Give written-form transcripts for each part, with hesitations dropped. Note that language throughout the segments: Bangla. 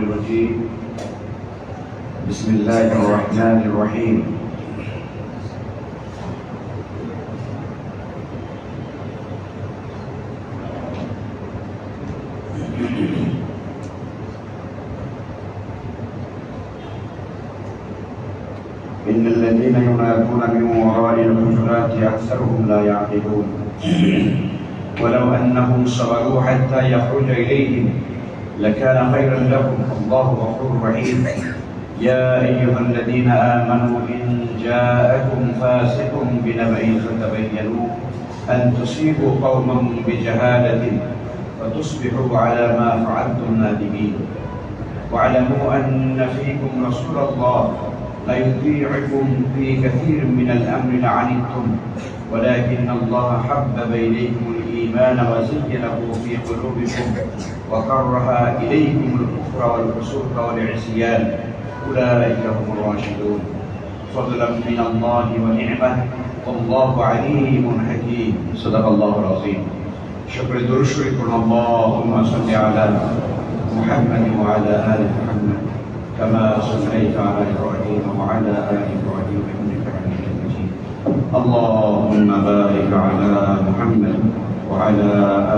الرجيم بسم الله الرحمن الرحيم إن الذين ينادون من وراء الحجرات أكثرهم لا يعقلون ولو أنهم صبروا حتى يخرج إليهم لكان خيرا لهم الله غفور رحيم يا أيها الذين آمنوا إن جاءكم فاسق بنبأ فتبينوا أن تصيبوا قوما بجهالة فتصبحوا على ما فعلتم نادمين واعلموا أن فيكم رسول الله ليطيعكم في كثير من الأمر لعنتم ولكن الله حبب إليكم الإيمان وزينه في قلوبكم وكره إليكم الكفر والفسوق والعصيان أولئك هم الراشدون فضلا من الله ونعمة والله عليم حكيم صدق الله العظيم شكر درشري اللهم صل على محمد وعلى آل محمد كما صليت على إبراهيم وعلى آل إبراهيم إنك حميد مجيد اللهم بارك على محمد وعلى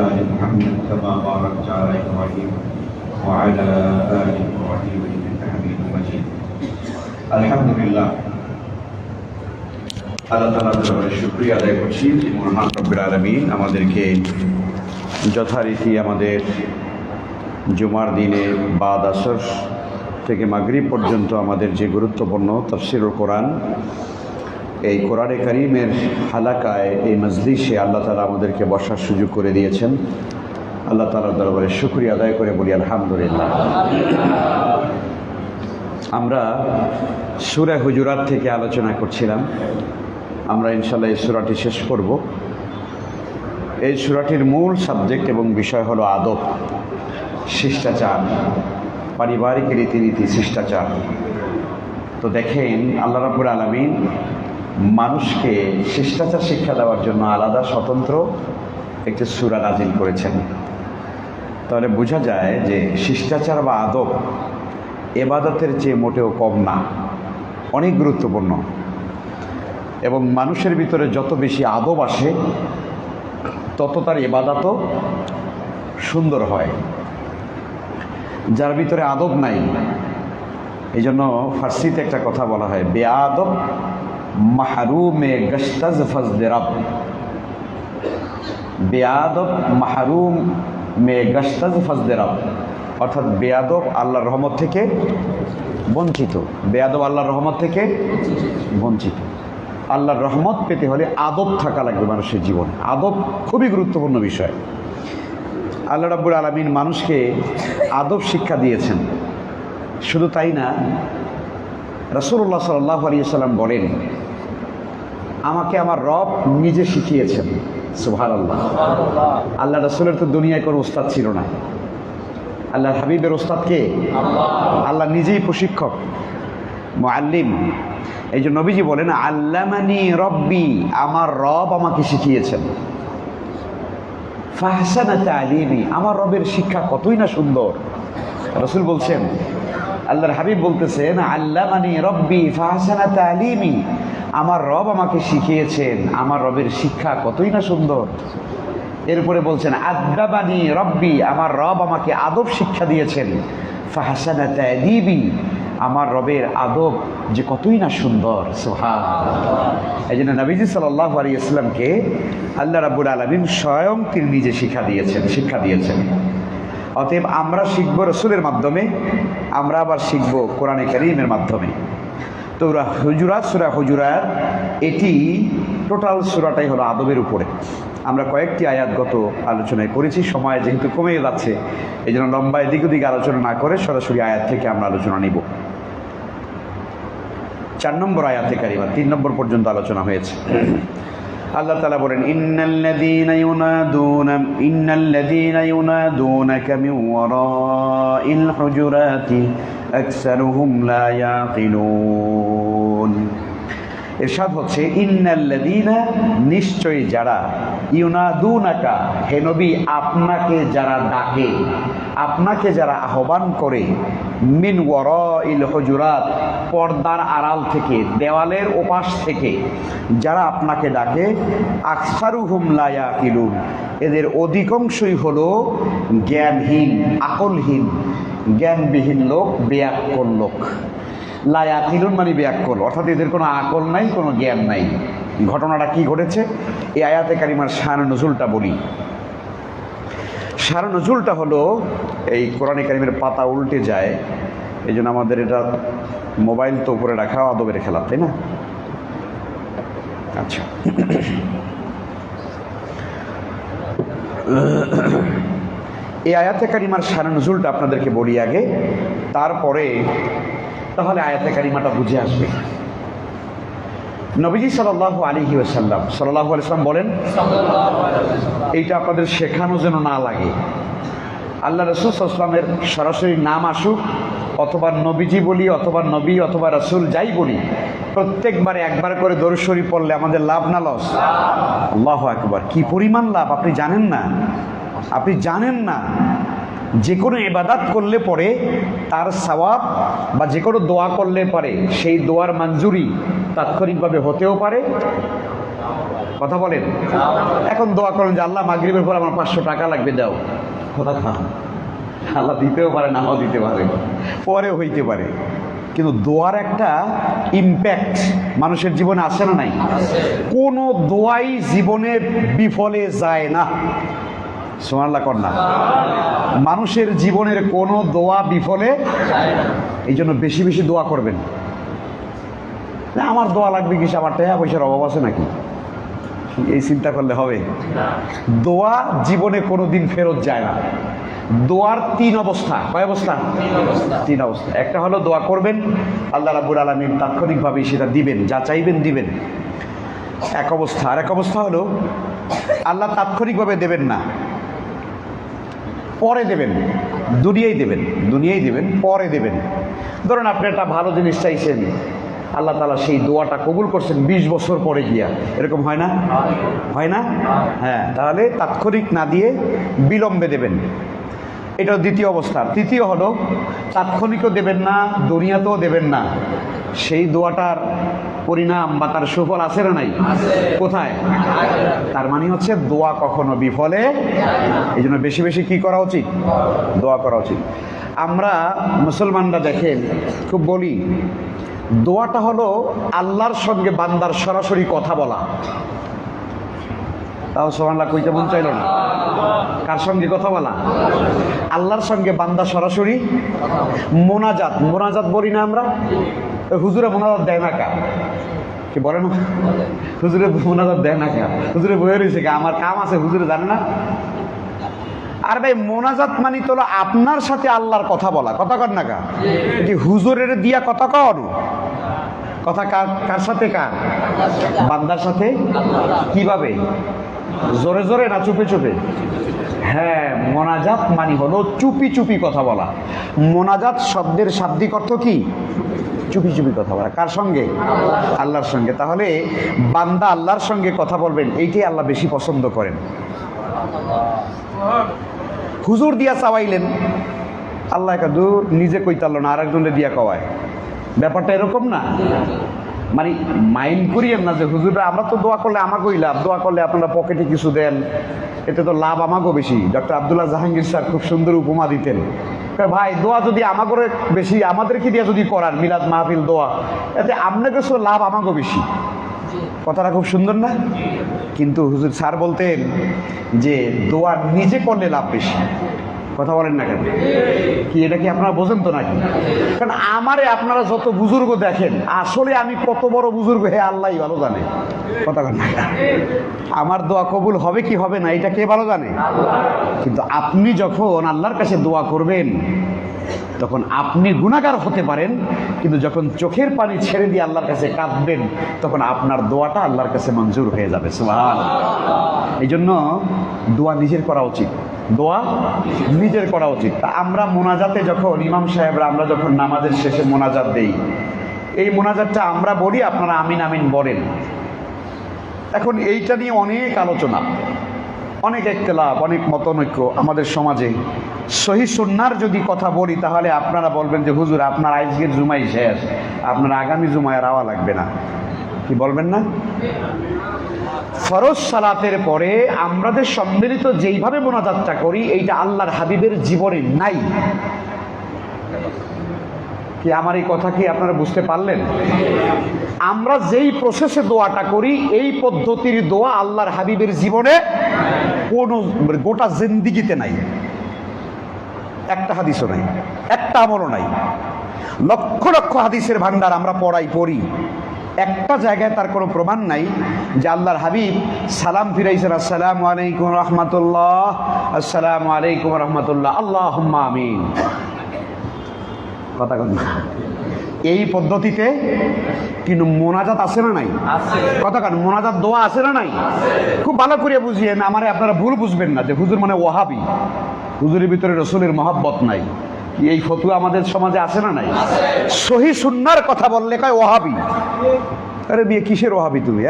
آل محمد كما باركت على إبراهيم وعلى آل إبراهيم إنك حميد مجيد الحمد لله আল্লাহ তাআলার দরবারে শুকরিয়া আদায় করছি যে মহান রব্বুল আলামিন আমাদেরকে যথারীতি আমাদের জুমার দিনে বাদ আসর থেকে মাগরিব পর্যন্ত আমাদের যে গুরুত্বপূর্ণ তাফসীরুল কোরআন এই কোরআনে কারীমের হালাকায় এই মজলিসে আল্লাহ তাআলা আমাদেরকে বসার সুযোগ করে দিয়েছেন। আল্লাহ তাআলার দরবারে শুকরিয়া আদায় করে বলি আলহামদুলিল্লাহ। আমরা সূরা হুজুরাত থেকে আলোচনা করছিলাম। আমরা ইনশাআল্লাহ এই সূরাটি শেষ করব। এই সূরাটির মূল সাবজেক্ট এবং বিষয় হলো আদব, শিষ্টাচার, পারিবারিক রীতিনীতি, শিষ্টাচার। তো দেখেন আল্লাহ রাব্বুল আলামিন মানুষকে শিষ্টাচার শিক্ষা দেওয়ার জন্য আলাদা স্বতন্ত্র একটি সূরা নাজিল করেছেন। তাহলে বোঝা যায় যে শিষ্টাচার বা আদব ইবাদতের চেয়ে মোটেও কম না, অনেক গুরুত্বপূর্ণ। এবং মানুষের ভিতরে যত বেশি আদব আসে তত তার ইবাদতও সুন্দর হয়। যার ভিতরে আদব নাই, এই জন্য ফার্সিতে একটা কথা বলা হয়, বেআদব মাহরুমে গশতাজ ফজদেরাব, বেআদব মাহরুম মে গশতাজ ফজদেরাব, অর্থাৎ বেআদব আল্লাহর রহমত থেকে বঞ্চিত। বেআদব আল্লাহর রহমত থেকে বঞ্চিত। আল্লাহর রহমত পেতে হলে আদব থাকা লাগবে মানুষের জীবনে। আদব খুবই গুরুত্বপূর্ণ বিষয়। আল্লাহ রাব্বুল আলামিন মানুষকে আদব শিক্ষা দিয়েছেন। শুধু তাই না, রাসূলুল্লাহ সাল্লাল্লাহু আলাইহি ওয়াসাল্লাম বলেন, আমাকে আমার রব নিজে শিখিয়েছেন। সুবহানাল্লাহ। আল্লাহ রাসূলের তো দুনিয়ায় কোনো উস্তাদ ছিল না। আল্লাহর হাবিবের উস্তাদ কে? আল্লাহ নিজেই প্রশিক্ষক, মুআল্লিম। এই যে নবীজি বলেন, আল্লামানি রব্বি, আমার রব আমাকে শিখিয়েছেন। ফাহসানা তালিমি, আমার রবের শিক্ষা কতই না সুন্দর। রাসূল বলছেন, আল্লাহর হাবিব বলতেছেন, আল্লামানি রব্বি ফাহসানা তালিমি, আমার রব আমাকে শিখিয়েছেন, আমার রবের শিক্ষা কতই না সুন্দর। এরপরে বলছেন, আদাবানি রব্বি, আমার রব আমাকে আদব শিক্ষা দিয়েছেন। ফাহসানা তাদিবি, আমার রবের আদব যে কতই না সুন্দর। সুবহানাল্লাহ। এই জন্য নবীজি সাল্লাল্লাহু আলাইহি ওয়াসাল্লামকে আল্লাহ রাব্বুল আলামিন স্বয়ং তিনি নিজে শিক্ষা দিয়েছেন। অতএব আমরা শিখব রাসূলের মাধ্যমে, আমরা আবার শিখব কোরআনে কারীমের মাধ্যমে। তো সূরা হুজুরাত এটি টোটাল সূরাটাই হলো আদবের উপরে। আমরা কয়েকটি আয়াতগত আলোচনায় করেছি। সময় যেহেতু কমে যাচ্ছে, এই জন্য লম্বা এদিক ওদিক আলোচনা না করে সরাসরি আয়াত থেকে আমরা আলোচনা নিব। 4 নম্বর আয়াতে কারিমা 3 নম্বর পর্যন্ত আলোচনা হয়েছে। আল্লাহ তাআলা বলেন, ইন্নাল্লাযীনা ইউনাদুনাকা মিন ওয়ারাইল হুজুরাতি আকসারুহুম লা ইয়াকিলুন। ইরশাদ হচ্ছে, ইন্নাল্লাযীনা, নিশ্চয়ই যারা, ইউনাদুনাকা, হে নবী আপনাকে যারা ডাকে, আপনাকে যারা আহ্বান করে মিন ওয়ারাইল হুজুরাত, পর্দার আড়াল থেকে, দেওয়ালের ওপাশ থেকে যারা আপনাকে ডাকে, আকসারুহুম লা ইয়াকিলুন, এদের অধিকাংশই হলো জ্ঞানহীন, আকলহীন, জ্ঞানবিহীন লোক, বেয়াক্কল লোক। লা ইয়াকিলুন মানে বেয়াক্কল, অর্থাৎ এদের কোনো আকল নাই, কোনো জ্ঞান নাই। ঘটনাটা কি ঘটেছে এই আয়াতে কারিমার শান নজুলটা বলি। শান নজুলটা হলো, এই কোরআনে কারিমের পাতা উল্টে যায়, এই জন্য আমাদের এটা মোবাইল তো উপরে রাখা আদবের খেলা, তাই না? আচ্ছা, এই আয়াতে কারিমার শান নজুলটা আপনাদেরকে বলি আগে, তারপরে তাহলে আয়াতে কারিমাটা বুঝে আসবে। নবীজি সাল্লাল্লাহু আলাইহি ওয়াসাল্লাম বলেন, এইটা আপনাদের শেখানো যেন না লাগে। আল্লাহ রাসূল সাল্লাল্লাহু আলাইহি ওয়াসাল্লামের সরাসরি নাম আসুক, অথবা নবীজি বলি, অথবা নবী, অথবা রাসূল, যাই বলি, প্রত্যেকবারে একবার করে দরুদ শরীফ পড়লে আমাদের লাভ না লস? আল্লাহু আকবার! কি পরিমাণ লাভ আপনি জানেন না, আপনি জানেন না। যে কোনো ইবাদত করলে পরে তার সওয়াব, বা যে কোনো দোয়া করলে পরে সেই দোয়ার মঞ্জুরি তাৎক্ষণিকভাবে হতেও পারে। কথা বলেন, এখন দোয়া করেন যে আল্লাহ মাগরিবের পর আমার 500 টাকা লাগবে, দাও, কথা খান, আল্লাহ দিতেও পারে, নাও দিতে পারে, পরেও হইতে পারে। কিন্তু দোয়ার একটা ইম্প্যাক্ট মানুষের জীবনে আসে না? নাই। কোনো দোয়াই জীবনে বিফলে যায় না। সুবহানাল্লাহ কন্যা, মানুষের জীবনের কোনো দোয়া বিফলে, এই জন্য বেশি বেশি দোয়া করবেন। আমার দোয়া লাগবে কি, আমার টাকা পয়সার অভাব আছে নাকি, এই চিন্তা করলে হবে? দোয়া জীবনে কোনো দিন ফেরত যায় না। দোয়ার 3 অবস্থা। কয় অবস্থা? 3 অবস্থা। একটা হলো দোয়া করবেন, আল্লাহ রাব্বুল আলামিন তাৎক্ষণিকভাবেই সেটা দিবেন, যা চাইবেন দিবেন, এক অবস্থা। আর এক অবস্থা হলো আল্লাহ তাৎক্ষণিকভাবে দেবেন না, পরে দেবেন, দুনিয়ায় দেবেন, পরে দেবেন। ধরুন আপনি একটা ভালো জিনিস চাইছেন, আল্লাহ তাআলা সেই দোয়াটা কবুল করছেন 20 বছর পরে গিয়া, এরকম হয় না? হয় না? হ্যাঁ, তাহলে তাৎক্ষণিক না দিয়ে বিলম্বে দেবেন, এটা দ্বিতীয় অবস্থা। তৃতীয় হলো তাৎক্ষণিকও দেবেন না, দুনিয়াতেও দেবেন না, সেই দোয়াটার পরিণাম বা তার সুফল আছে না নাই? কোথায়? তার মানে হচ্ছে দোয়া কখনো বিফলে, এই জন্য বেশি বেশি কি করা উচিত? দোয়া করা উচিত। আমরা মুসলমানরা দেখেন খুব বলি, দোয়াটা হলো আল্লাহর সঙ্গে বান্দার সরাসরি কথা বলা। তাও সুবহানাল্লাহ কইতে মন চাইল না। কার সঙ্গে কথা বলা? আল্লাহর সঙ্গে বান্দা সরাসরি মোনাজাত। মোনাজাত বলি না আমরা? হুজুরে মোনাজাত দেয় না কা? কি বলে না? হুজুরে মোনাজাত দেয় না কা? হুজুরে বয়ে রয়েছে কা, আমার কাম আছে, হুজুরে জানে না? আর ভাই মোনাজাত মানে তো আপনার সাথে আল্লাহর কথা বলা, কথা কর না কা? কি হুজুরের দিয়া কথা কর? কথা কার সাথে? কার? বান্দার সাথে। কিভাবে? জোরে জোরে না চুপে চুপে? হ্যাঁ, মোনাজাত মানে হলো চুপি চুপি কথা বলা। মোনাজাত শব্দের শাব্দিক অর্থ কি? চুপি চুপি কথা বলা। কার সঙ্গে? আল্লাহর সঙ্গে। তাহলে বান্দা আল্লাহর সঙ্গে কথা বলবেন, এইটাই আল্লাহ বেশি পছন্দ করেন। হুজুর দিয়া চাওয়াইলেন, আল্লাহ দূর নিজে কইতাল না, আরেকজনের দিয়া কওয়ায়, ব্যাপারটা এরকম না? মানে মাইন্ড করিয়েন না যে হুজুররা, আমরা তো দোয়া করলে আমাকেই লাভ, দোয়া করলে আপনারা পকেটে কিছু দেন, এতে তো লাভ আমাকেও বেশি। ডক্টর আব্দুল্লাহ জাহাঙ্গীর স্যার খুব সুন্দর উপমা দিতেন, ভাই দোয়া যদি আমাকে বেশি, আমাদেরকে দিয়ে যদি করার মিলাদ মাহফিল দোয়া, এতে আপনাকে লাভ আমাকেও বেশি। কথাটা খুব সুন্দর না? কিন্তু হুজুর স্যার বলতেন যে দোয়া নিজে করলে লাভ বেশি। কথা বলেন না কেন? কি এটা কি আপনারা বোঝেন তো নাকি? কারণ আমারে আপনারা যত বুজুর্গ দেখেন, আসলে আমি কত বড় বুজুর্গ হে আল্লাহই ভালো জানে। কথা বলেন না? আমার দোয়া কবুল হবে কি হবে না এটা কে ভালো জানে? কিন্তু আপনি যখন আল্লাহর কাছে দোয়া করবেন, তখন আপনি গুনাহগার হতে পারেন, কিন্তু যখন চোখের পানি ছেড়ে দিয়ে আল্লাহর কাছে কাঁদবেন, তখন আপনার দোয়াটা আল্লাহর কাছে মঞ্জুর হয়ে যাবে। সুবহানাল্লাহ। এই জন্য দোয়া নিজের করা উচিত, দোয়া নিজের করা উচিত। তা আমরা মোনাজাতে যখন ইমাম সাহেবরা, আমরা যখন নামাজের শেষে মোনাজাত দেই, এই মোনাজাতটা আমরা বলি, আপনারা আমিন আমিন বলেন। এখন এইটা নিয়ে অনেক আলোচনা, অনেক ইখতিলাফ, অনেক মতানৈক্য আমাদের সমাজে। সহি সুন্নাহর যদি কথা বলি তাহলে আপনারা বলবেন যে হুজুর আপনার আজকের জুমাই শেষ, আপনার আগামী জুমায় রাওয়া লাগবে না, কি বলবেন না? ফরজ সালাতের পরে আমাদের সম্মিলিত যেইভাবে মোনাজাতটা করি এইটা আল্লাহর হাবিবের জীবনে নাই। কি আমার এই কথা কি আপনারা বুঝতে পারলেন? আমরা যেই প্রসেসে দোয়াটা করি এই পদ্ধতির দোয়া আল্লাহর হাবিবের জীবনে কোনো গোটা জিন্দিগিতে নাই, একটা হাদিসও নাই, একটা আমলও নাই। লক্ষ লক্ষ হাদিসের ভান্ডার আমরা পড়ি, একটা জায়গায় তার কোনো প্রমাণ নাই যে আল্লাহর হাবিব সালাম ফিরাইছেন আসসালামু আলাইকুম রহমতুল্লাহ, আসসালামু আলাইকুম রহমতুল্লাহ, আল্লাহুম্মা আমিন। কথা কন এই পদ্ধতিতে কিন্তু মোনাজাত আছে না নাই? কথা কন মোনাজাত দোয়া আছে না নাই? খুব ভালো করে বুঝিয়েন, আমারে আপনারা ভুল বুঝবেন না যে হুজুর মানে ওয়াহাবি, হুজুরের ভিতরে রসুলের মহব্বত নাই। এই ফতুয়া আমাদের সমাজে আছে না নাই? সহি সুন্নাহর কথা বললে কয় ওয়াহাবি। আরে বিয়ে কিসের ওয়াহাবি তুমি?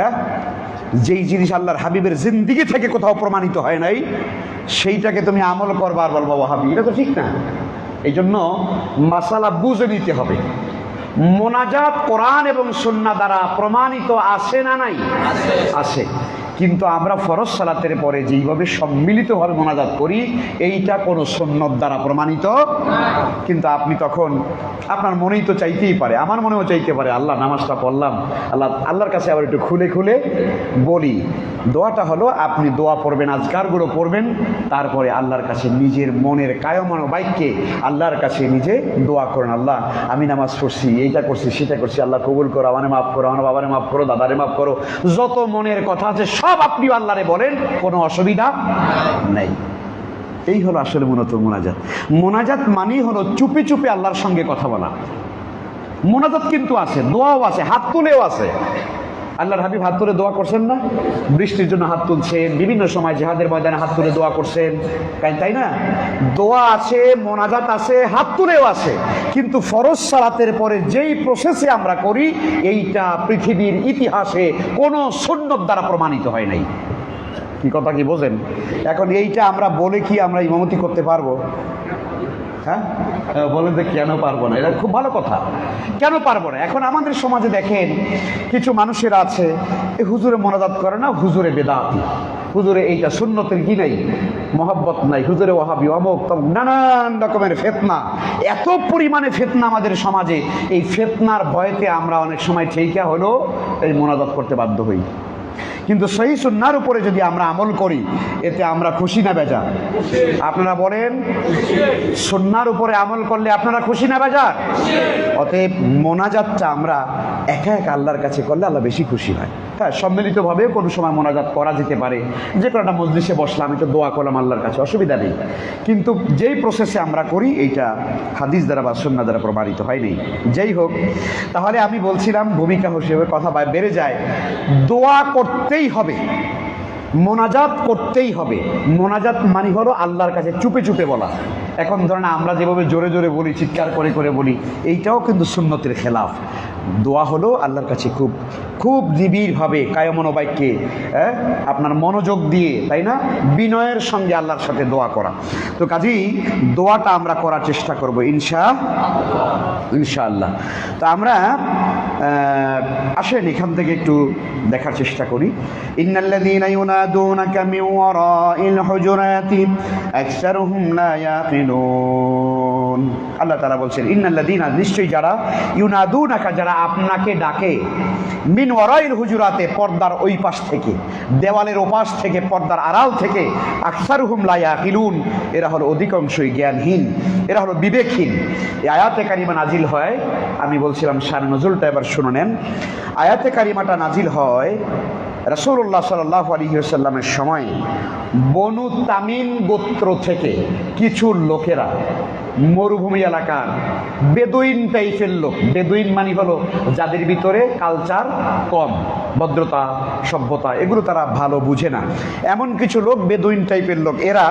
যেই জিনিস আল্লাহর হাবিবের জিন্দিগি থেকে কোথাও প্রমাণিত হয় নাই সেইটাকে তুমি আমল করবা আর বলবা ওয়াহাবি, এটা তো ঠিক না। এই জন্য মাসালা বুঝে নিতে হবে। মোনাজাত কোরআন এবং সুন্নাহ দ্বারা প্রমাণিত আছে না নাই? আছে। কিন্তু আমরা ফরজ সালাতের পরে যেইভাবে সম্মিলিতভাবে মোনাজাত করি এইটা কোনো সুন্নাত দ্বারা প্রমাণিত। কিন্তু আপনি তখন আপনার মনেই তো চাইতেই পারে, আমার মনেও চাইতে পারে আল্লাহ নামাজটা পড়লাম, আল্লাহর কাছে আবার একটু খুলে খুলে বলি। দোয়াটা হলো আপনি দোয়া পড়বেন, আজকারগুলো পড়বেন, তারপরে আল্লাহর কাছে নিজের মনের কায়মান বাক্যে আল্লাহর কাছে নিজে দোয়া করেন। আল্লাহ আমি নামাজ পড়ছি, এইটা করছি, সেটা করছি, আল্লাহ কবুল করো, আমারে মাফ করো, আমার বাবারে মাফ করো, দাদারে মাফ করো, যত মনের কথা আছে সব আপনি আল্লাহরে বলেন, কোনো অসুবিধা নেই। এই হলো আসলে মূলত মোনাজাত। মোনাজাত মানেই হলো চুপি চুপি আল্লাহর সঙ্গে কথা বলা। মোনাজাত কিন্তু আছে, দোয়াও আছে, হাত তুলেও আছে। আল্লাহর হাবিব হাত তুলে দোয়া করছেন না? বৃষ্টির জন্য হাত তুলছেন, বিভিন্ন সময় জিহাদের ময়দানে হাত তুলে দোয়া করছেন, তাই না? দোয়া আছে, মোনাজাত আছে, হাত তুলেও আছে। কিন্তু ফরজ সালাতের পরে যেই প্রসেসে আমরা করি এইটা পৃথিবীর ইতিহাসে কোনো সুন্নত দ্বারা প্রমাণিত হয় নাই। কি কথা কি বোঝেন? এখন এইটা আমরা বলে কি আমরা ইমামতি করতে পারবো? হ্যাঁ বলেন যে কেন পারবো না? এটা খুব ভালো কথা, কেন পারবো না? এখন আমাদের সমাজে দেখেন কিছু মানুষের আছে এই হুজুরে মোনাজাত করে না, হুজুরে বেদাতি, হুজুরে এইটা সুন্নতের কি নাই, মহব্বত নাই, হুজুরে ওয়াহাবি, অমুক তমুক, নানান রকমের ফিতনা। এত পরিমাণে ফিতনা আমাদের সমাজে, এই ফিতনার ভয়তে আমরা অনেক সময় ঠিকা হলো এই মোনাজাত করতে বাধ্য হই। কিন্তু সহি সুন্নাহর উপরে যদি আমরা আমল করি এতে আমরা খুশি না বেজার? আপনারা বলেন সুন্নাহর উপরে আমল করলে আপনারা খুশি না বেজার? অতএব মোনাজাতটা আমরা একা একা আল্লাহর কাছে করলে আল্লাহ বেশি খুশি হয়। হ্যাঁ, সম্মিলিতভাবে কোনো সময় মোনাজাত করা যেতে পারে, যে কোনো একটা মজলিসে বসলাম একটু দোয়া করলাম আল্লাহর কাছে, অসুবিধা নেই। কিন্তু যেই প্রসেসে আমরা করি এইটা হাদিস দ্বারা বা সুন্নাহ দ্বারা প্রমাণিত হয়নি। যেই হোক, তাহলে আমি বলছিলাম ভূমিকা হিসেবে কথা বেড়ে যায়, দোয়া করতেই হবে, মোনাজাত করতেই হবে। মোনাজাত মানে হলো আল্লাহর কাছে চুপে চুপে বলা। এখন ধরেন আমরা যেভাবে জোরে জোরে বলি, চিৎকার করে করে বলি, এইটাও কিন্তু সুন্নতের খেলাফ। দোয়া হলো আল্লাহর কাছে খুব খুব নিবিড়ভাবে কায়মনোবাক্যে আপনার মনোযোগ দিয়ে, তাই না, বিনয়ের সঙ্গে আল্লাহর সাথে দোয়া করা। তো কাজেই দোয়াটা আমরা করার চেষ্টা করব ইনশাআল্লাহ। তো আমরা আসেন এখান থেকে একটু দেখার চেষ্টা করি। ইন্নাল্লাযীনা ইউনাদুনাকা মিন ওয়ারাইল হুজুরাতি আকসারুহুম লা ইয়াকিলুন। আল্লাহ তাআলা বলছেন ইন্নাল্লাযীনা, নিশ্চয়ই যারা, ইউনাদুনাকা, যারা আপনাকে ডাকে, মিন ওয়ারাইল হুজুরাতে, পর্দার ওই পাশ থেকে, দেওয়ালের ওপাশ থেকে, পর্দার আড়াল থেকে, আকসারুহুম লা ইয়াকিলুন, এরা হলো অধিকাংশই জ্ঞানহীন, এরা হলো বিবেকহীন। এই আয়াতে কারিমা নাজিল হয়, আমি বলছিলাম শান নজুলটা এবার শুনে নেন। আয়াতে কারিমাটা নাজিল হয় রাসূলুল্লাহ সাল্লাল্লাহু আলাইহি ওয়াসাল্লামের সময় বনু তামিম গোত্র থেকে কিছু লোকেরা, মরুভূমি এলাকার বেদুইন টাইপের লোক, বেদুইন মানে হলো যাদের ভিতরে কালচার কম, ভদ্রতা সভ্যতা এগুলো তারা ভালো বুঝে না, এমন কিছু লোক বেদুইন টাইপের লোক, এরা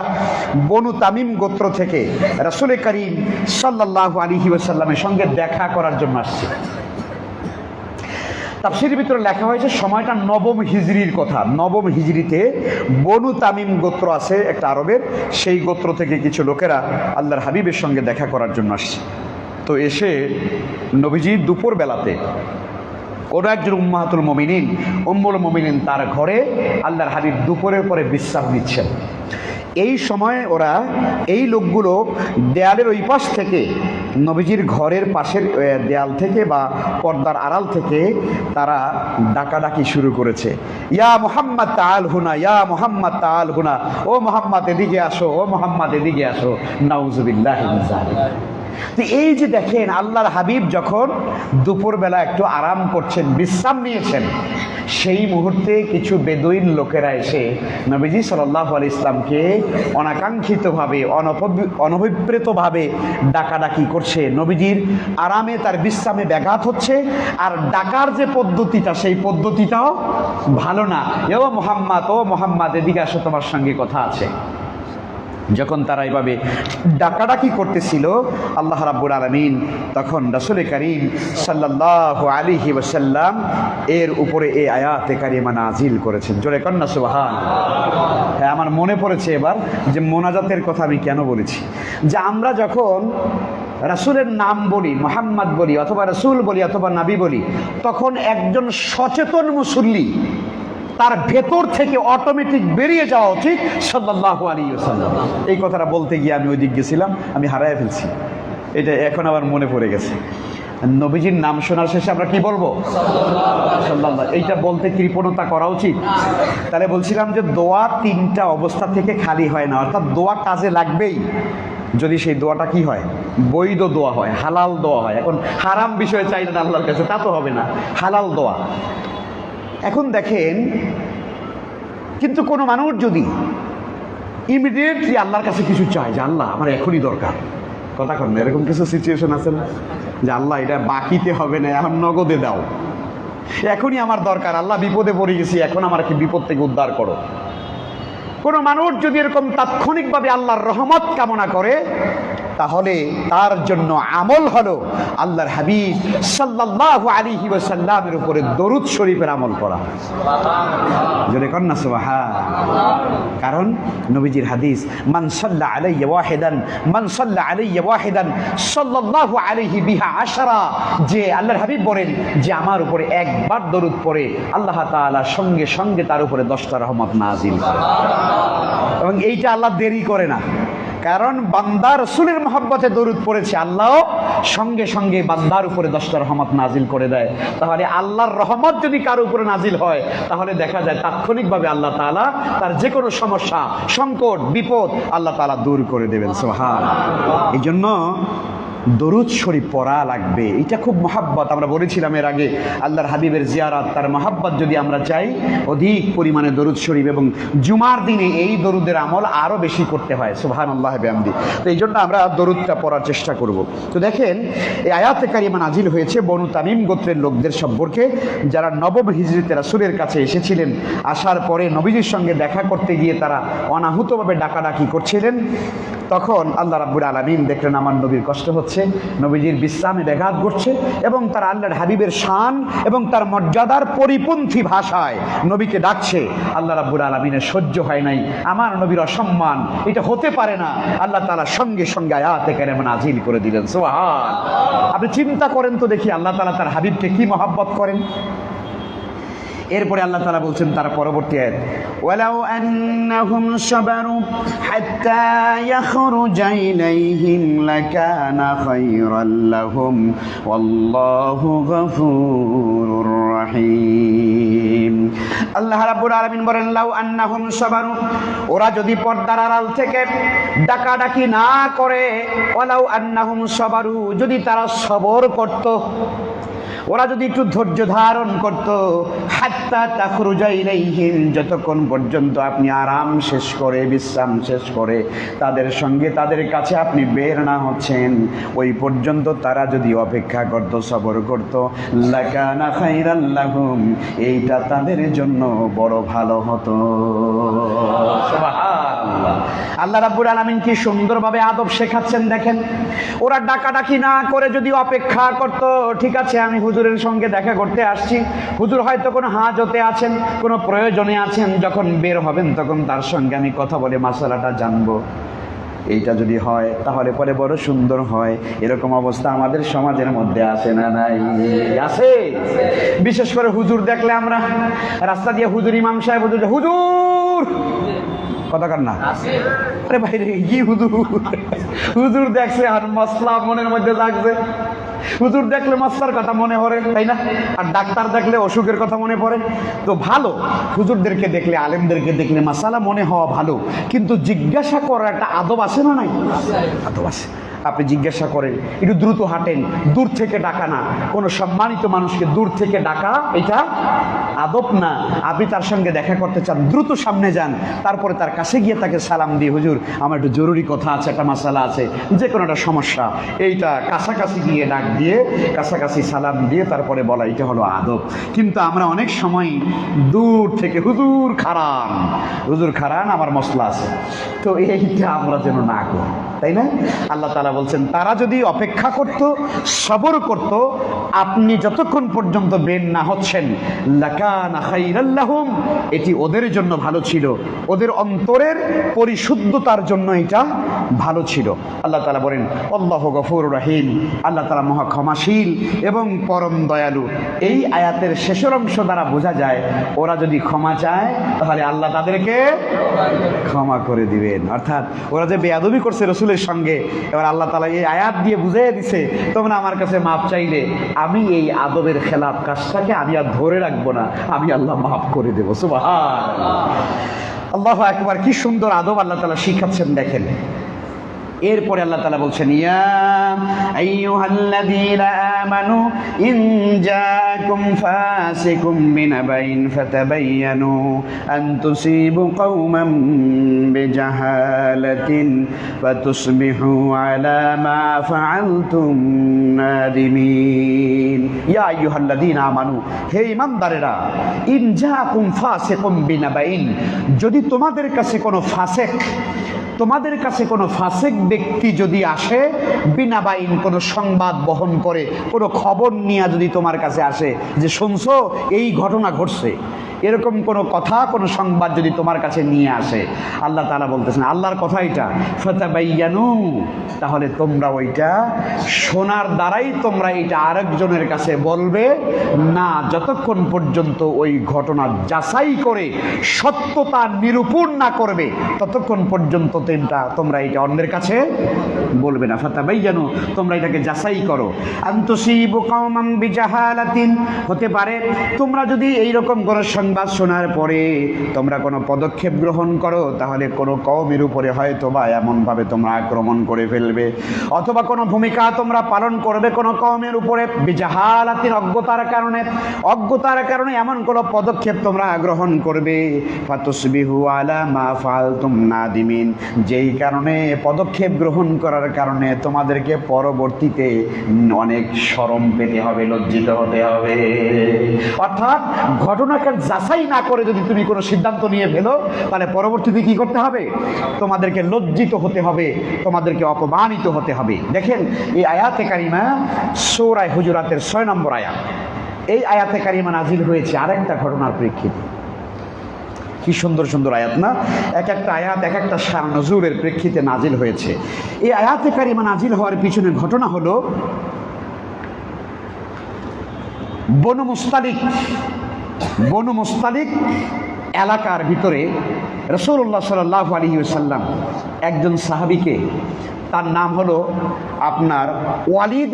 বনু তামিম গোত্র থেকে রাসূল করিম সাল্লাল্লাহু আলাইহি ওয়াসাল্লামের সঙ্গে দেখা করার জন্য আসছে। তাফসীরের ভিতরে লেখা হয়েছে সময়টা নবম হিজরির কথা। নবম হিজরিতে বনু তামিম গোত্র আছে একটা আরবের, সেই গোত্র থেকে কিছু লোকেরা আল্লাহর হাবিবের সঙ্গে দেখা করার জন্য আসছে। তো এসে নবীজি দুপুর বেলাতে কোনো একজন উম্মাহাতুল মুমিনিন উম্মুল মুমিনিন তার ঘরে আল্লাহর হাবিব দুপুরের পরে বিশ্রাম নিচ্ছেন। এই সময় ওরা এই লোকগুলো দেয়ালের ওই পাশ থেকে নবীজির ঘরের পাশের দেয়াল থেকে বা পর্দার আড়াল থেকে তারা ডাকাডাকি শুরু করেছে, ইয়া মুহাম্মদ তাআল হুনা, ইয়া মুহাম্মদ তাআল হুনা, ও মুহাম্মদ এদিকে আসো, ও মুহাম্মদ এদিকে আসো। নাউজুবিল্লাহি মিন যালিক। তো এই যে দেখেন আল্লাহর হাবিব যখন দুপুরবেলা একটু আরাম করছেন, বিশ্রাম নিয়েছেন, সেই মুহূর্তে কিছু বেদুইন লোকেরা এসে নবীজি সাল্লাল্লাহু আলাইহি ইসলামকে অনাকাঙ্ক্ষিতভাবে অনভিপ্রেতভাবে ডাকাডাকি করছে। নবীজির আরামে তার বিশ্রামে ব্যাঘাত হচ্ছে, আর ডাকার যে পদ্ধতিটা সেই পদ্ধতিটাও ভালো না। ও মুহাম্মদ, ও মুহাম্মদ এদিকে আসো, তোমার সঙ্গে কথা আছে। যখন তারা এইভাবে ডাকাডাকি করতেছিল, আল্লাহ রাব্বুল আলামিন তখন রাসূল করিম সাল্লাল্লাহু আলাইহি ওয়াসাল্লাম এর উপরে এই আয়াতে কারিমা নাজিল করেছেন। জোরে কন্না সুবহানাল্লাহ। হ্যাঁ, আমার মনে পড়েছে এবার যে মোনাজাতের কথা আমি কেন বলেছি, যে আমরা যখন রাসূলের নাম বলি, মুহাম্মদ বলি, অথবা রাসূল বলি, অথবা নবী বলি, তখন একজন সচেতন মুসল্লি তার ভেতর থেকে অটোমেটিক বেরিয়ে যাওয়া উচিত সাল্লাল্লাহু আলাইহি ওয়াসাল্লাম। এই কথাটা বলতে গিয়ে আমি ওই দিক গেছিলাম, আমি হারায় ফেলছি, এটা এখন আবার মনে পড়ে গেছে। নবীজির নাম শোনার শেষে আমরা কি বলবো? সাল্লাল্লাহু। এইটা বলতে কৃপণতা করা উচিত। তাহলে বলছিলাম যে দোয়া তিনটা অবস্থা থেকে খালি হয় না, অর্থাৎ দোয়া কাজে লাগবেই যদি সেই দোয়াটা কি হয়, বৈধ দোয়া হয়, হালাল দোয়া হয়। এখন হারাম বিষয়ে চাইলেন আল্লাহর কাছে, তা তো হবে না, হালাল দোয়া। এখন দেখেন, কিন্তু কোনো মানুষ যদি ইমিডিয়েটলি আল্লাহর কাছে কিছু চায়, যে আল্লাহ আমার এখনই দরকার, কথা কন না, এরকম কিছু সিচুয়েশন আছে না, যে আল্লাহ এটা বাকিতে হবে না, এখন নগদে দাও, এখনই আমার দরকার, আল্লাহ বিপদে পড়ে গেছি, এখন আমাকে বিপদ থেকে উদ্ধার করো। কোনো মানুষ যদি এরকম তাৎক্ষণিকভাবে আল্লাহর রহমত কামনা করে, তাহলে তার জন্য আমল হলো আল্লাহর হাবিব সাল্লাল্লাহু আলাইহি ওয়াসাল্লামের উপরে দরুদ শরীফের আমল করা। জোরে কন্না সুবহানাল্লাহ। কারণ নবীজির হাদিস, মান সাল্লা আলাইয়া ওয়াহিদান, মান সাল্লা আলাইয়া ওয়াহিদান সাল্লাল্লাহু আলাইহি বিহা আশারা, যে আল্লাহর হাবিব বলেন যে আমার উপরে একবার দরুদ পড়ে আল্লাহ তাআলা সঙ্গে সঙ্গে তার উপরে 10টা রহমত নাজিল করে। এবং এইটা আল্লাহ দেরি করে না, কারণ বান্দা রাসূলের মহব্বতে দরুদ পড়েছে, আল্লাহ সঙ্গে সঙ্গে বান্দার উপরে 10টা রহমত নাজিল করে দেয়। তাহলে আল্লাহর রহমত যদি কারো উপরে নাজিল হয়, তাহলে দেখা যায় তাৎক্ষণিকভাবে আল্লাহ তাআলা তার যে কোনো সমস্যা, সংকট, বিপদ আল্লাহ তাআলা দূর করে দেবেন। সুবহানাল্লাহ। এই জন্য দরুদ শরীফ পড়া লাগবে, এটা খুব মহাব্বত। আমরা বলেছিলাম এর আগে, আল্লাহর হাবিবের জিয়ারত, তার মহাব্বত যদি আমরা চাই, অধিক পরিমাণে দরুদ শরীফ, এবং জুমার দিনে এই দরুদের আমল আরও বেশি করতে হয়। সুবহানাল্লাহ বিহামদি। তো এই জন্য আমরা দরুদটা পড়ার চেষ্টা করব। তো দেখেন, এই আয়াতে কারিমা নাজিল হয়েছে বনু তামিম গোত্রের লোকদের সম্পর্কে, যারা নবম হিজরিতে রাসূলের কাছে এসেছিলেন। আসার পরে নবীজির সঙ্গে দেখা করতে গিয়ে তারা অনাহুতভাবে ডাকাডাকি করছিলেন। তখন আল্লাহ রাব্বুল আলামিন দেখলেন আমার নবীর কষ্ট হচ্ছে, নবীজির বিশ্রামে ব্যাঘাত ঘটছে, এবং তার আল্লাহর হাবিবের শান এবং তার মর্যাদার পরিপন্থী ভাষায় নবীকে ডাকছে। আল্লাহ রাব্বুল আলামিনের সহ্য হয় নাই, আমার নবীর অসম্মান, এটা হতে পারে না। আল্লাহ তাআলা সঙ্গে সঙ্গে আয়াতে কারিমা নাজিল করে দিলেন। সুবহানাল্লাহ। আপনি চিন্তা করেন তো দেখি, আল্লাহ তাআলা তার হাবিবকে কি মহব্বত করেন। এরপরে আল্লাহ তাআলা বলছেন তার পরবর্তী আয়াত, ওয়ালাউ আন্নাহুম সাবারু হাত্তা ইয়াখরুজা ইলাইহিম লাকানা খায়রাল লাহুম ওয়াল্লাহু গফুরুর রহিম। আল্লাহ রাব্বুল আলামিন বলেন, লাউ আন্নাহুম সাবারু, ওরা যদি পর্দার আড়াল থেকে ডাকাডাকি না করে, ওয়ালাউ আন্নাহুম সাবারু, যদি তারা সবর করত, ওরা যদি একটু ধৈর্য ধারণ করতো, হাত্তা তাখরুজা ইলাইহিম, যতক্ষণ পর্যন্ত আপনি আরাম শেষ করে, বিশ্রাম শেষ করে তাদের সঙ্গে তাদের কাছে আপনি বের না হচ্ছেন, ওই পর্যন্ত তারা যদি অপেক্ষা করত, সবর করত, লাকানা খায়রাল লাহুম, এইটা তাদের জন্য বড় ভালো হতো। সুবহান। আল্লাহ রাব্বুল আলামিন কি সুন্দরভাবে আদব শেখাচ্ছেন দেখেন। ওরা ডাকাডাকি না করে যদি অপেক্ষা করত, ঠিক আছে আমি হুজুরের সঙ্গে দেখা করতে আসছি, হুজুর হয়তো কোনো হাজতে আছেন, কোনো প্রয়োজনে আছেন, যখন বের হবেন তখন তার সঙ্গে আমি কথা বলে মাসালাটা জানবো, এইটা যদি হয় তাহলে পরে বড় সুন্দর হয়। এরকম অবস্থা আমাদের সমাজের মধ্যে আছে না নাই? আছে। বিশেষ করে হুজুর দেখলে আমরা রাস্তা দিয়ে হুজুর, ইমাম সাহেব হুজুর, হুজুর কথা কার না, আরে ভাই কি হুজুর, হুজুর দেখছে আর মশলা মনের মধ্যে জাগছে, হুজুর দেখলে মশলার কথা মনে পড়ে, তাই না? আর ডাক্তার দেখলে অসুখের কথা মনে পড়ে। তো ভালো, হুজুরদেরকে দেখলে, আলেমদেরকে দেখলে মাসালা মনে হওয়া ভালো, কিন্তু জিজ্ঞাসা করার একটা আদব আছে না নাই? আদব আছে। আপনি জিজ্ঞাসা করেন, একটু দ্রুত হাঁটেন, দূর থেকে ডাকা না। কোনো সম্মানিত মানুষকে দূর থেকে ডাকা এটা আদব না। আপনি তার সঙ্গে দেখা করতে চান, দ্রুত সামনে যান, তারপরে তার কাছে গিয়ে তাকে সালাম দিয়ে, হুজুর আমার একটু জরুরি কথা আছে, একটা মাসালা আছে, যে কোনো একটা সমস্যা, এইটা কাছাকাছি গিয়ে ডাক দিয়ে, কাছাকাছি সালাম দিয়ে তারপরে বলা, এটা হলো আদব। কিন্তু আমরা অনেক সময় দূর থেকে, হুজুর খারান, হুজুর খারান, আমার মশলা আছে। তো এইটা আমরা যেন না করি, তাই না? আল্লাহ তাআলা বলছেন তারা যদি অপেক্ষা করত, সবর করত, আপনি যতক্ষণ পর্যন্ত বের না হচ্ছেন, লাকানা খাইরাল লাহুম, এটি ওদের জন্য ভালো ছিল, ওদের অন্তরের পরিশুদ্ধতার জন্য এটা ভালো ছিল। আল্লাহ তাআলা বলেন আল্লাহু গফুরুর রহিম, আল্লাহ তাআলা মহা ক্ষমাশীল এবং পরম দয়ালু। এই আয়াতের শেষের অংশ দ্বারা বোঝা যায় ওরা যদি ক্ষমা চায় তাহলে আল্লাহ তাদেরকে ক্ষমা করে দিবেন। অর্থাৎ ওরা যে বেয়াদবি করছে রসুলের সঙ্গে, এবার আল্লাহ তাআলা এই আয়াত দিয়ে বুঝিয়ে দিছে, তোমরা আমার কাছে মাপ চাইলে আমি এই আদবের খেলাফ কাজটাকে আমি আর ধরে রাখবো না, আমি আল্লাহ মাফ করে দেবো। সুবহানাল্লাহ, আল্লাহু আকবার। কি সুন্দর আদব আল্লাহ তাআলা শিখাচ্ছেন দেখেন। এরপরে আল্লাহ তাআলা বলছেন, ইয়া আইয়ুহাল্লাযীনা আমানু ইন জাআকুম ফাসিকুম বিনাবাইন ফাতাবায়ানু আন তুসিবু কওমান বিজাহালাতিন ফাতুসবিহু আলা মা ফাআলতুম নাদিমিন। ইয়া আইয়ুহাল্লাযীনা আমানু, হে ঈমানদারেরা, ইন জাআকুম ফাসিকুম বিনাবাইন, যদি তোমাদের কাছে কোনো ফাসিক, তোমাদের কাছে কোনো ফাসিক ব্যক্তি যদি আসে, বিনা বাইন, কোনো সংবাদ বহন করে, কোনো খবর নিয়ে যদি তোমার কাছে আসে যে শুনছো এই ঘটনা ঘটছে, এরকম কোনো কথা, কোনো সংবাদ যদি তোমার কাছে নিয়ে আসে, আল্লাহ তাআলা বলতেছেন, আল্লাহর কথা এটা, ফাতাবায়ানু, তাহলে তোমরা ওইটা শোনার দ্বারাই তোমরা এটা আরেকজনের কাছে বলবে না, যতক্ষণ পর্যন্ত ওই ঘটনা যাচাই করে সত্যতা নিরূপণ না করবে ততক্ষণ পর্যন্ত তোমরা এটা অন্যের কাছে বলবে না। ফাতাবায়ানু, তোমরা এটাকে যাচাই করো। আন তুসিবু কওমান বিজাহালাতিন, হতে পারে তোমরা যদি এইরকম কোনো সংবাদ শোনার পরে তোমরা কোনো পদক্ষেপ গ্রহণ করো, তাহলে কোনো কওমের উপরে হয়তো বা এমনভাবে তোমরা আক্রমণ করে ফেলবে, অথবা কোনো ভূমিকা তোমরা পালন করবে কোনো কওমের উপরে, বিজাহালাতিন, অজ্ঞতার কারণে এমন কোনো পদক্ষেপ তোমরা গ্রহণ করবে, ফাতুসবিহু আলা মা ফাআলতুম নাদিমিন, যেই কারণে পদক্ষেপ গ্রহণ করার কারণে তোমাদেরকে পরবর্তীতে অনেক শরম পেতে হবে, লজ্জিত হতে হবে। অর্থাৎ ঘটনাকে যাচাই না করে যদি তুমি কোনো সিদ্ধান্ত নিয়ে ফেলো, তাহলে পরবর্তীতে কি করতে হবে? তোমাদেরকে লজ্জিত হতে হবে, তোমাদেরকে অপমানিত হতে হবে। দেখেন এই আয়াতে কারিমা সূরা হুজুরাতের 6 নম্বর আয়াত। এই আয়াতে কারিমা নাজিল হয়েছে আরেকটা ঘটনার প্রেক্ষিতে। কি সুন্দর সুন্দর আয়াত না? এক একটা আয়াত এক একটা শান নজুলের প্রেক্ষিতে নাজিল হয়েছে। এই আয়াতে কারিমা নাজিল হওয়ার পিছনে ঘটনা হলো, বনু মুস্তালিক এলাকার ভিতরে রাসূলুল্লাহ সাল্লাল্লাহু আলাইহি ওয়াসাল্লাম একজন সাহাবীকে, তার নাম হলো আপনার ওয়ালিদ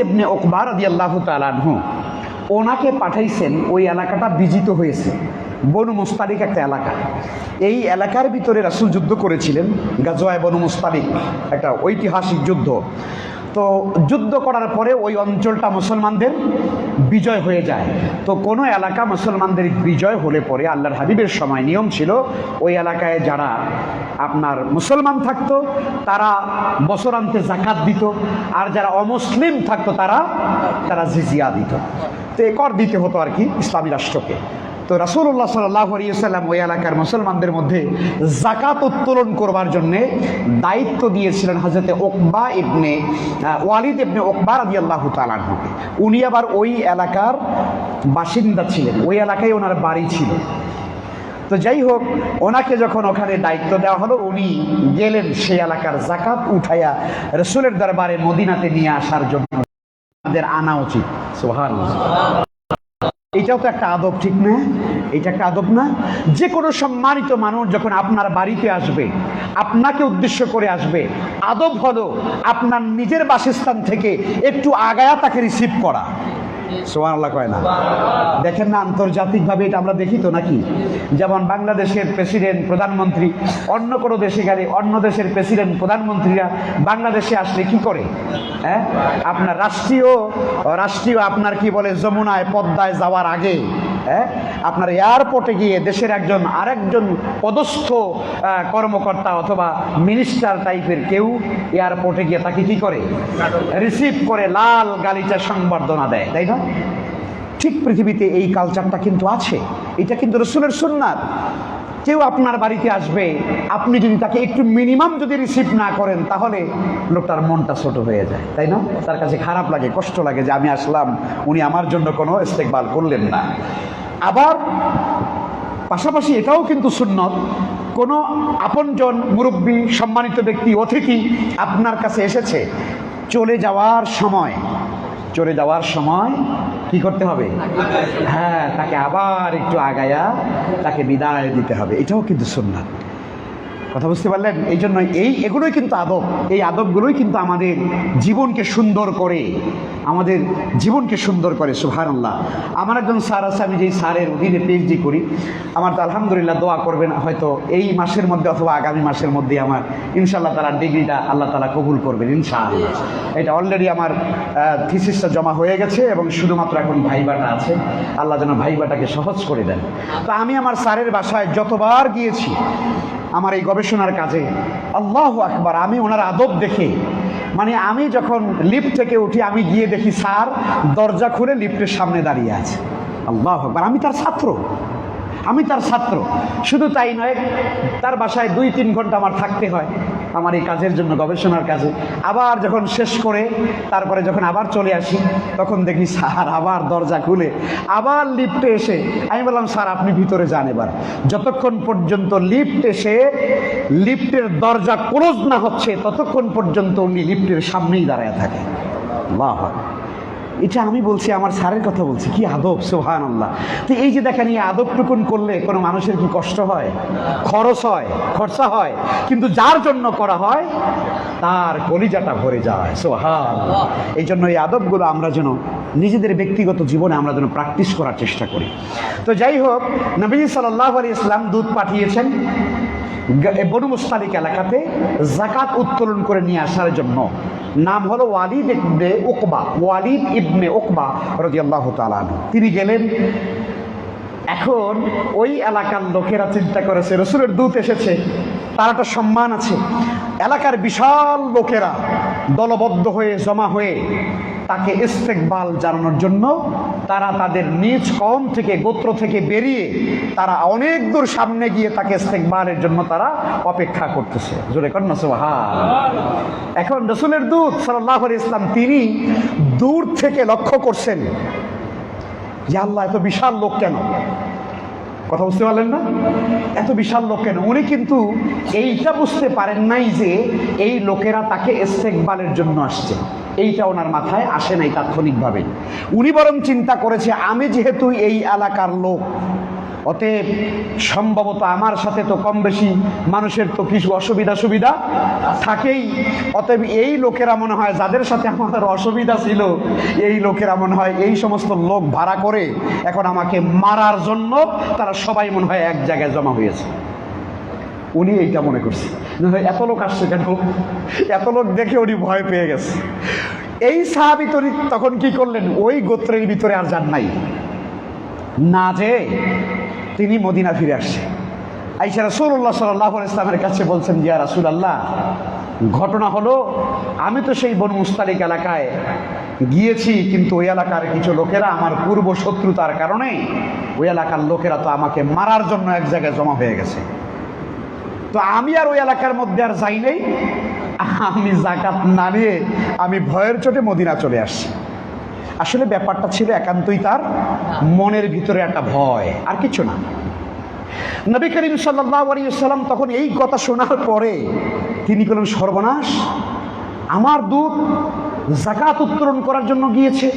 ইবনে উকবা রাদিয়াল্লাহু তাআলা আনহু, ওনাকে পাঠাইছেন। ওই এলাকাটা বিজিত হয়েছে, বনু মুস্তালিক একটা এলাকা। এই এলাকার ভিতরে রাসূল যুদ্ধ করেছিলেন, গাজওয়ায়ে বনু মুস্তালিক, একটা ঐতিহাসিক যুদ্ধ। তো যুদ্ধ করার পরে ওই অঞ্চলটা মুসলমানদের বিজয় হয়ে যায়। তো কোনো এলাকা মুসলমানদের বিজয় হলে পরে আল্লাহর হাবিবের সময় নিয়ম ছিল, ওই এলাকায় যারা আপনার মুসলমান থাকতো তারা বছরান্তে যাকাত দিত, আর যারা অমুসলিম থাকতো তারা জিজিয়া দিত। তো কর দিতে হতো আর কি ইসলামী রাষ্ট্রকে। তো তো রাসূলুল্লাহ সাল্লাল্লাহু আলাইহি ওয়াসাল্লাম ওই এলাকার মুসলমানদের মধ্যে যাকাত উত্তোলন করবার জন্য দায়িত্ব দিয়েছিলেন হযরত উকবা ইবনে ওয়ালিদ ইবনে উকবা রাদিয়াল্লাহু তাআলা আনহুকে। উনি আবার ওই এলাকার বাসিন্দা ছিলেন, ওই এলাকায় ওনার বাড়ি ছিল। তো যাই হোক, ওনাকে যখন ওখানে দায়িত্ব দেওয়া হলো, উনি গেলেন সেই এলাকার যাকাত উঠাইয়া রাসূলের দরবারে মদিনাতে নিয়ে আসার জন্য। আমাদের আনা উচিত। সুবহানাল্লাহ। এটাও তো একটা আদব, ঠিক না? এটা একটা আদব না? যে কোনো সম্মানিত মানুষ যখন আপনার বাড়িতে আসবে, আপনাকে উদ্দেশ্য করে আসবে, আদব হলো আপনার নিজের বাসস্থান থেকে একটু আগায়া তাকে রিসিভ করা। সুবহানাল্লাহ কয় না? দেখেন না, আন্তর্জাতিকভাবে এটা আমরা দেখি তো নাকি? যেমন বাংলাদেশের প্রেসিডেন্ট, প্রধানমন্ত্রী অন্য কোনো দেশে গেলে অন্য দেশের প্রেসিডেন্ট, প্রধানমন্ত্রীরা বাংলাদেশে আসলে কি করে? হ্যাঁ, আপনার রাষ্ট্রীয় আপনার কি বলে যমুনায় পদ্মায় যাওয়ার আগে আপনার এয়ারপোর্টে গিয়ে দেশের আরেকজন পদস্থ কর্মকর্তা অথবা মিনিস্টার টাইপের কেউ এয়ারপোর্টে গিয়ে তাকে কি করে? রিসিভ করে লাল গালিচা সংবর্ধনা দেয়, তাই না? ঠিক পৃথিবীতে এই কালচারটা কিন্তু আছে। এটা কিন্তু রাসূলের সুন্নাত। কেউ আপনার বাড়িতে আসবে, আপনি যদি তাকে একটু মিনিমাম যদি রিসিভ না করেন, তাহলে লোকটার মনটা ছোট হয়ে যায়, তাই না? তার কাছে খারাপ লাগে, কষ্ট লাগে যে আমি আসলাম, উনি আমার জন্য কোনো ইস্তেকবাল করলেন না। আবার পাশাপাশি এটাও কিন্তু সুন্নত, কোনো আপনজন, মুরব্বী, সম্মানিত ব্যক্তি, অতিথি আপনার কাছে এসেছে, চলে যাওয়ার সময় কি করতে হবে? হ্যাঁ, তাকে আবার একটু আগায়া তাকে বিদায় দিতে হবে। এটাও কিন্তু সুন্নাত। কথা বুঝতে পারলেন? এই জন্য এগুলোই কিন্তু আদব। এই আদবগুলোই কিন্তু আমাদের জীবনকে সুন্দর করে। সুবহানাল্লাহ। আমার একজন স্যার আছে, আমি যেই স্যারের অধীনে পিএইচডি করি, আমার তো আলহামদুলিল্লাহ দোয়া করবেন, হয়তো এই মাসের মধ্যে অথবা আগামী মাসের মধ্যে আমার ইনশাআল্লাহ তাআলা ডিগ্রিটা আল্লাহ তাআলা কবুল করবেন ইনশাআল্লাহ। এটা অলরেডি আমার থিসিসটা জমা হয়ে গেছে এবং শুধুমাত্র এখন ভাইবাটা আছে। আল্লাহ যেন ভাইবাটাকে সহজ করে দেন। তো আমি আমার স্যারের বাসায় যতবার গিয়েছি আমার এই গবেষণার কাজে, আল্লাহু আকবার, আমি ওনার আদব দেখে, মানে আমি যখন লিফট থেকে উঠি, আমি গিয়ে দেখি স্যার দরজা খুলে লিফটের সামনে দাঁড়িয়ে আছে। আল্লাহু আকবার, আমি তার ছাত্র। শুধু তাই নয়, তার বাসায় 2-3 ঘন্টা আমার থাকতে হয় আমার এই কাজের জন্য, গবেষণার কাজে। আবার যখন শেষ করে তারপরে যখন আবার চলে আসি, তখন দেখি স্যার আবার দরজা খুলে আবার লিফটে এসে, আমি বললাম স্যার আপনি ভিতরে যান এবার। যতক্ষণ পর্যন্ত লিফট এসে লিফটের দরজা ক্লোজ না হচ্ছে, ততক্ষণ পর্যন্ত উনি লিফটের সামনেই দাঁড়ায় থাকে। আল্লাহ, এটা আমি বলছি, আমার স্যারের কথা বলছি। কি আদব! সুবহানাল্লাহ। তো এই যে দেখেন, এই আদবটুকুন করলে কোনো মানুষের কি কষ্ট হয়? খরচা হয়, কিন্তু যার জন্য করা হয় তার কলিজাটা ভরে যায়। সুবহানাল্লাহ। এই জন্য এই আদবগুলো আমরা যেন নিজেদের ব্যক্তিগত জীবনে আমরা যেন প্র্যাকটিস করার চেষ্টা করি। তো যাই হোক, নবী সাল্লাল্লাহু আলাইহি ওয়াসাল্লাম দূত পাঠিয়েছেন বনু মুস্তালিক এলাকাতে যাকাত উত্তোলন করে নিয়ে আসার জন্য। নাম হলো ওয়ালিদ ইবনে উকবা রাদিয়াল্লাহু তাআলা আনহু। তিনি গেলেন। এখন ওই এলাকার লোকেরা চিন্তা করেছে রাসূলের দূত এসেছে, তার একটা সম্মান আছে। এলাকার বিশাল লোকেরা দলবদ্ধ হয়ে জমা হয়ে তাকে ইস্তেকবাল জানানোর জন্য তারা তাদের নিজ কওম থেকে, গোত্র থেকে বেরিয়ে তারা অনেক দূর সামনে গিয়ে তাকে ইস্তেকবালের জন্য তারা অপেক্ষা করতেছে। জোরে কর না সুবহানাল্লাহ। এখন রাসূলের দূত সাল্লাল্লাহু আলাইহি ওয়াসাল্লাম তিনি দূর থেকে লক্ষ্য করছেন যে আল্লাহ, এত বিশাল লোক কেন? কথা বুঝতে পারলেন না? এত বিশাল লোক কেন? উনি কিন্তু এইটা বুঝতে পারেন নাই যে এই লোকেরা তাকে ইস্তেকবালের জন্য আসছে। এইটা ওনার মাথায় আসে নাই তাৎক্ষণিকভাবে। উনি বরং চিন্তা করেছে, আমি যেহেতু এই এলাকার লোক, অতএব সম্ভবত আমার সাথে তো কম বেশি মানুষের তো কিছু সুবিধা থাকেই। অতএব এই লোকেরা মনে হয়, যাদের সাথে আমাদের অসুবিধা ছিল, এই লোকেরা মনে হয় এই সমস্ত লোক ভাড়া করে এখন আমাকে মারার জন্য তারা সবাই মনে হয় এক জায়গায় জমা হয়েছে। উনি এইটা মনে করছে, এত লোক আসছে কেন? এত লোক দেখে উনি ভয় পেয়ে গেছে। এই সাহাবী তখন কি করলেন? ওই গোত্রের ভিতরে আর যান নাই, না যে তিনি মদিনা ফিরে আসছে। আইসা রাসূলুল্লাহ সাল্লাল্লাহু আলাইহি ওয়াসাল্লামের কাছে বলছেন, ইয়া রাসূলুল্লাহ, ঘটনা হলো, আমি তো সেই বনু মুস্তালিক এলাকায় গিয়েছি, কিন্তু ওই এলাকার কিছু লোকেরা আমার পূর্ব শত্রুতার কারণে ওই এলাকার লোকেরা তো আমাকে মারার জন্য এক জায়গায় জমা হয়ে গেছে। তো আমি আর ওই এলাকার মধ্যে আর যাই নেই, আমি যাকাত না নিয়ে আমি ভয়ের চোটে মদিনা চলে আসছি। আসলে ব্যাপারটা ছিল একান্তই তার মনের ভিতরে একটা ভয়, আর কিছু না। নবী করিম সাল্লাল্লাহু আলাইহি ওয়াসাল্লাম তখন এই কথা শোনার পরে তিনি বললেন, সর্বনাশ, আমার দূত যাকাত উত্তোলন করার জন্য গিয়েছে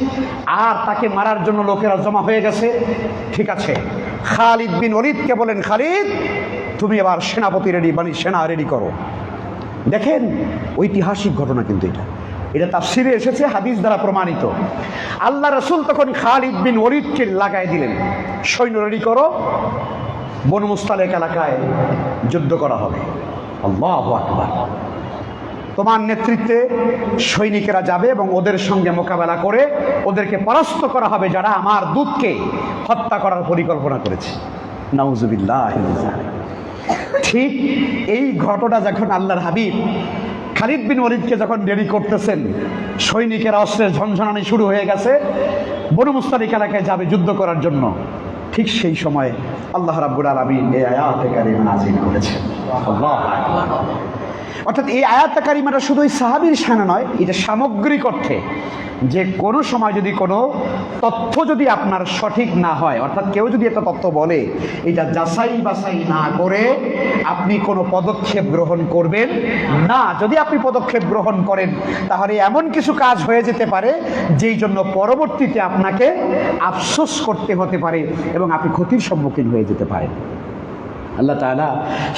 আর তাকে মারার জন্য লোকেরা জমা হয়ে গেছে। ঠিক আছে, খালিদ বিন ওলীদকে বলেন, খালিদ তুমি এবার সেনাপতি রেডি, সেনা রেডি করো। দেখেন ঐতিহাসিক ঘটনা, কিন্তু এটা তাফসিরে এসেছে, হাদিস দ্বারা প্রমাণিত। আল্লাহ রাসূল তখন খালিদ বিন ওলীদকে লাগাই দিলেন, সৈন্য রেডি করো, বনু মুস্তালিক এলাকায় যুদ্ধ করা হবে। আল্লাহু আকবার। তোমার নেতৃত্বে সৈনিকেরা যাবে এবং ওদের সঙ্গে মোকাবেলা করে ওদেরকে পরাস্ত করা হবে যারা আমার দূতকে হত্যা করার পরিকল্পনা করেছে। নাউজুবিল্লাহ। ঠিক এই ঘটনা যখন আল্লাহর হাবিব খালিদ বিন ওলীদকে যখন রেডি করতেছেন, সৈনিকেরা অস্ত্রের ঝনঝনানি শুরু হয়ে গেছে, বনু মুস্তালিক এলাকায় যাবে যুদ্ধ করার জন্য। ঠিক সেই সময় আল্লাহ রাব্বুল আলামিন এই আয়াতে কারিমা নাযিল করেছেন। আল্লাহু আকবার। অর্থাৎ এই আয়াতে কারিমাটা শুধু ওই সাহাবীর শানে নয়, এটা সামগ্রিক অর্থে যে কোনো সময় যদি কোনো তথ্য যদি আপনার সঠিক না হয়, অর্থাৎ কেউ যদি একটা তথ্য বলে, এটা যাচাই বাছাই না করে আপনি কোনো পদক্ষেপ গ্রহণ করবেন না। যদি আপনি পদক্ষেপ গ্রহণ করেন তাহলে এমন কিছু কাজ হয়ে যেতে পারে যেই জন্য পরবর্তীতে আপনাকে আফসোস করতে হতে পারে এবং আপনি ক্ষতির সম্মুখীন হয়ে যেতে পারেন। আল্লাহ তাআলা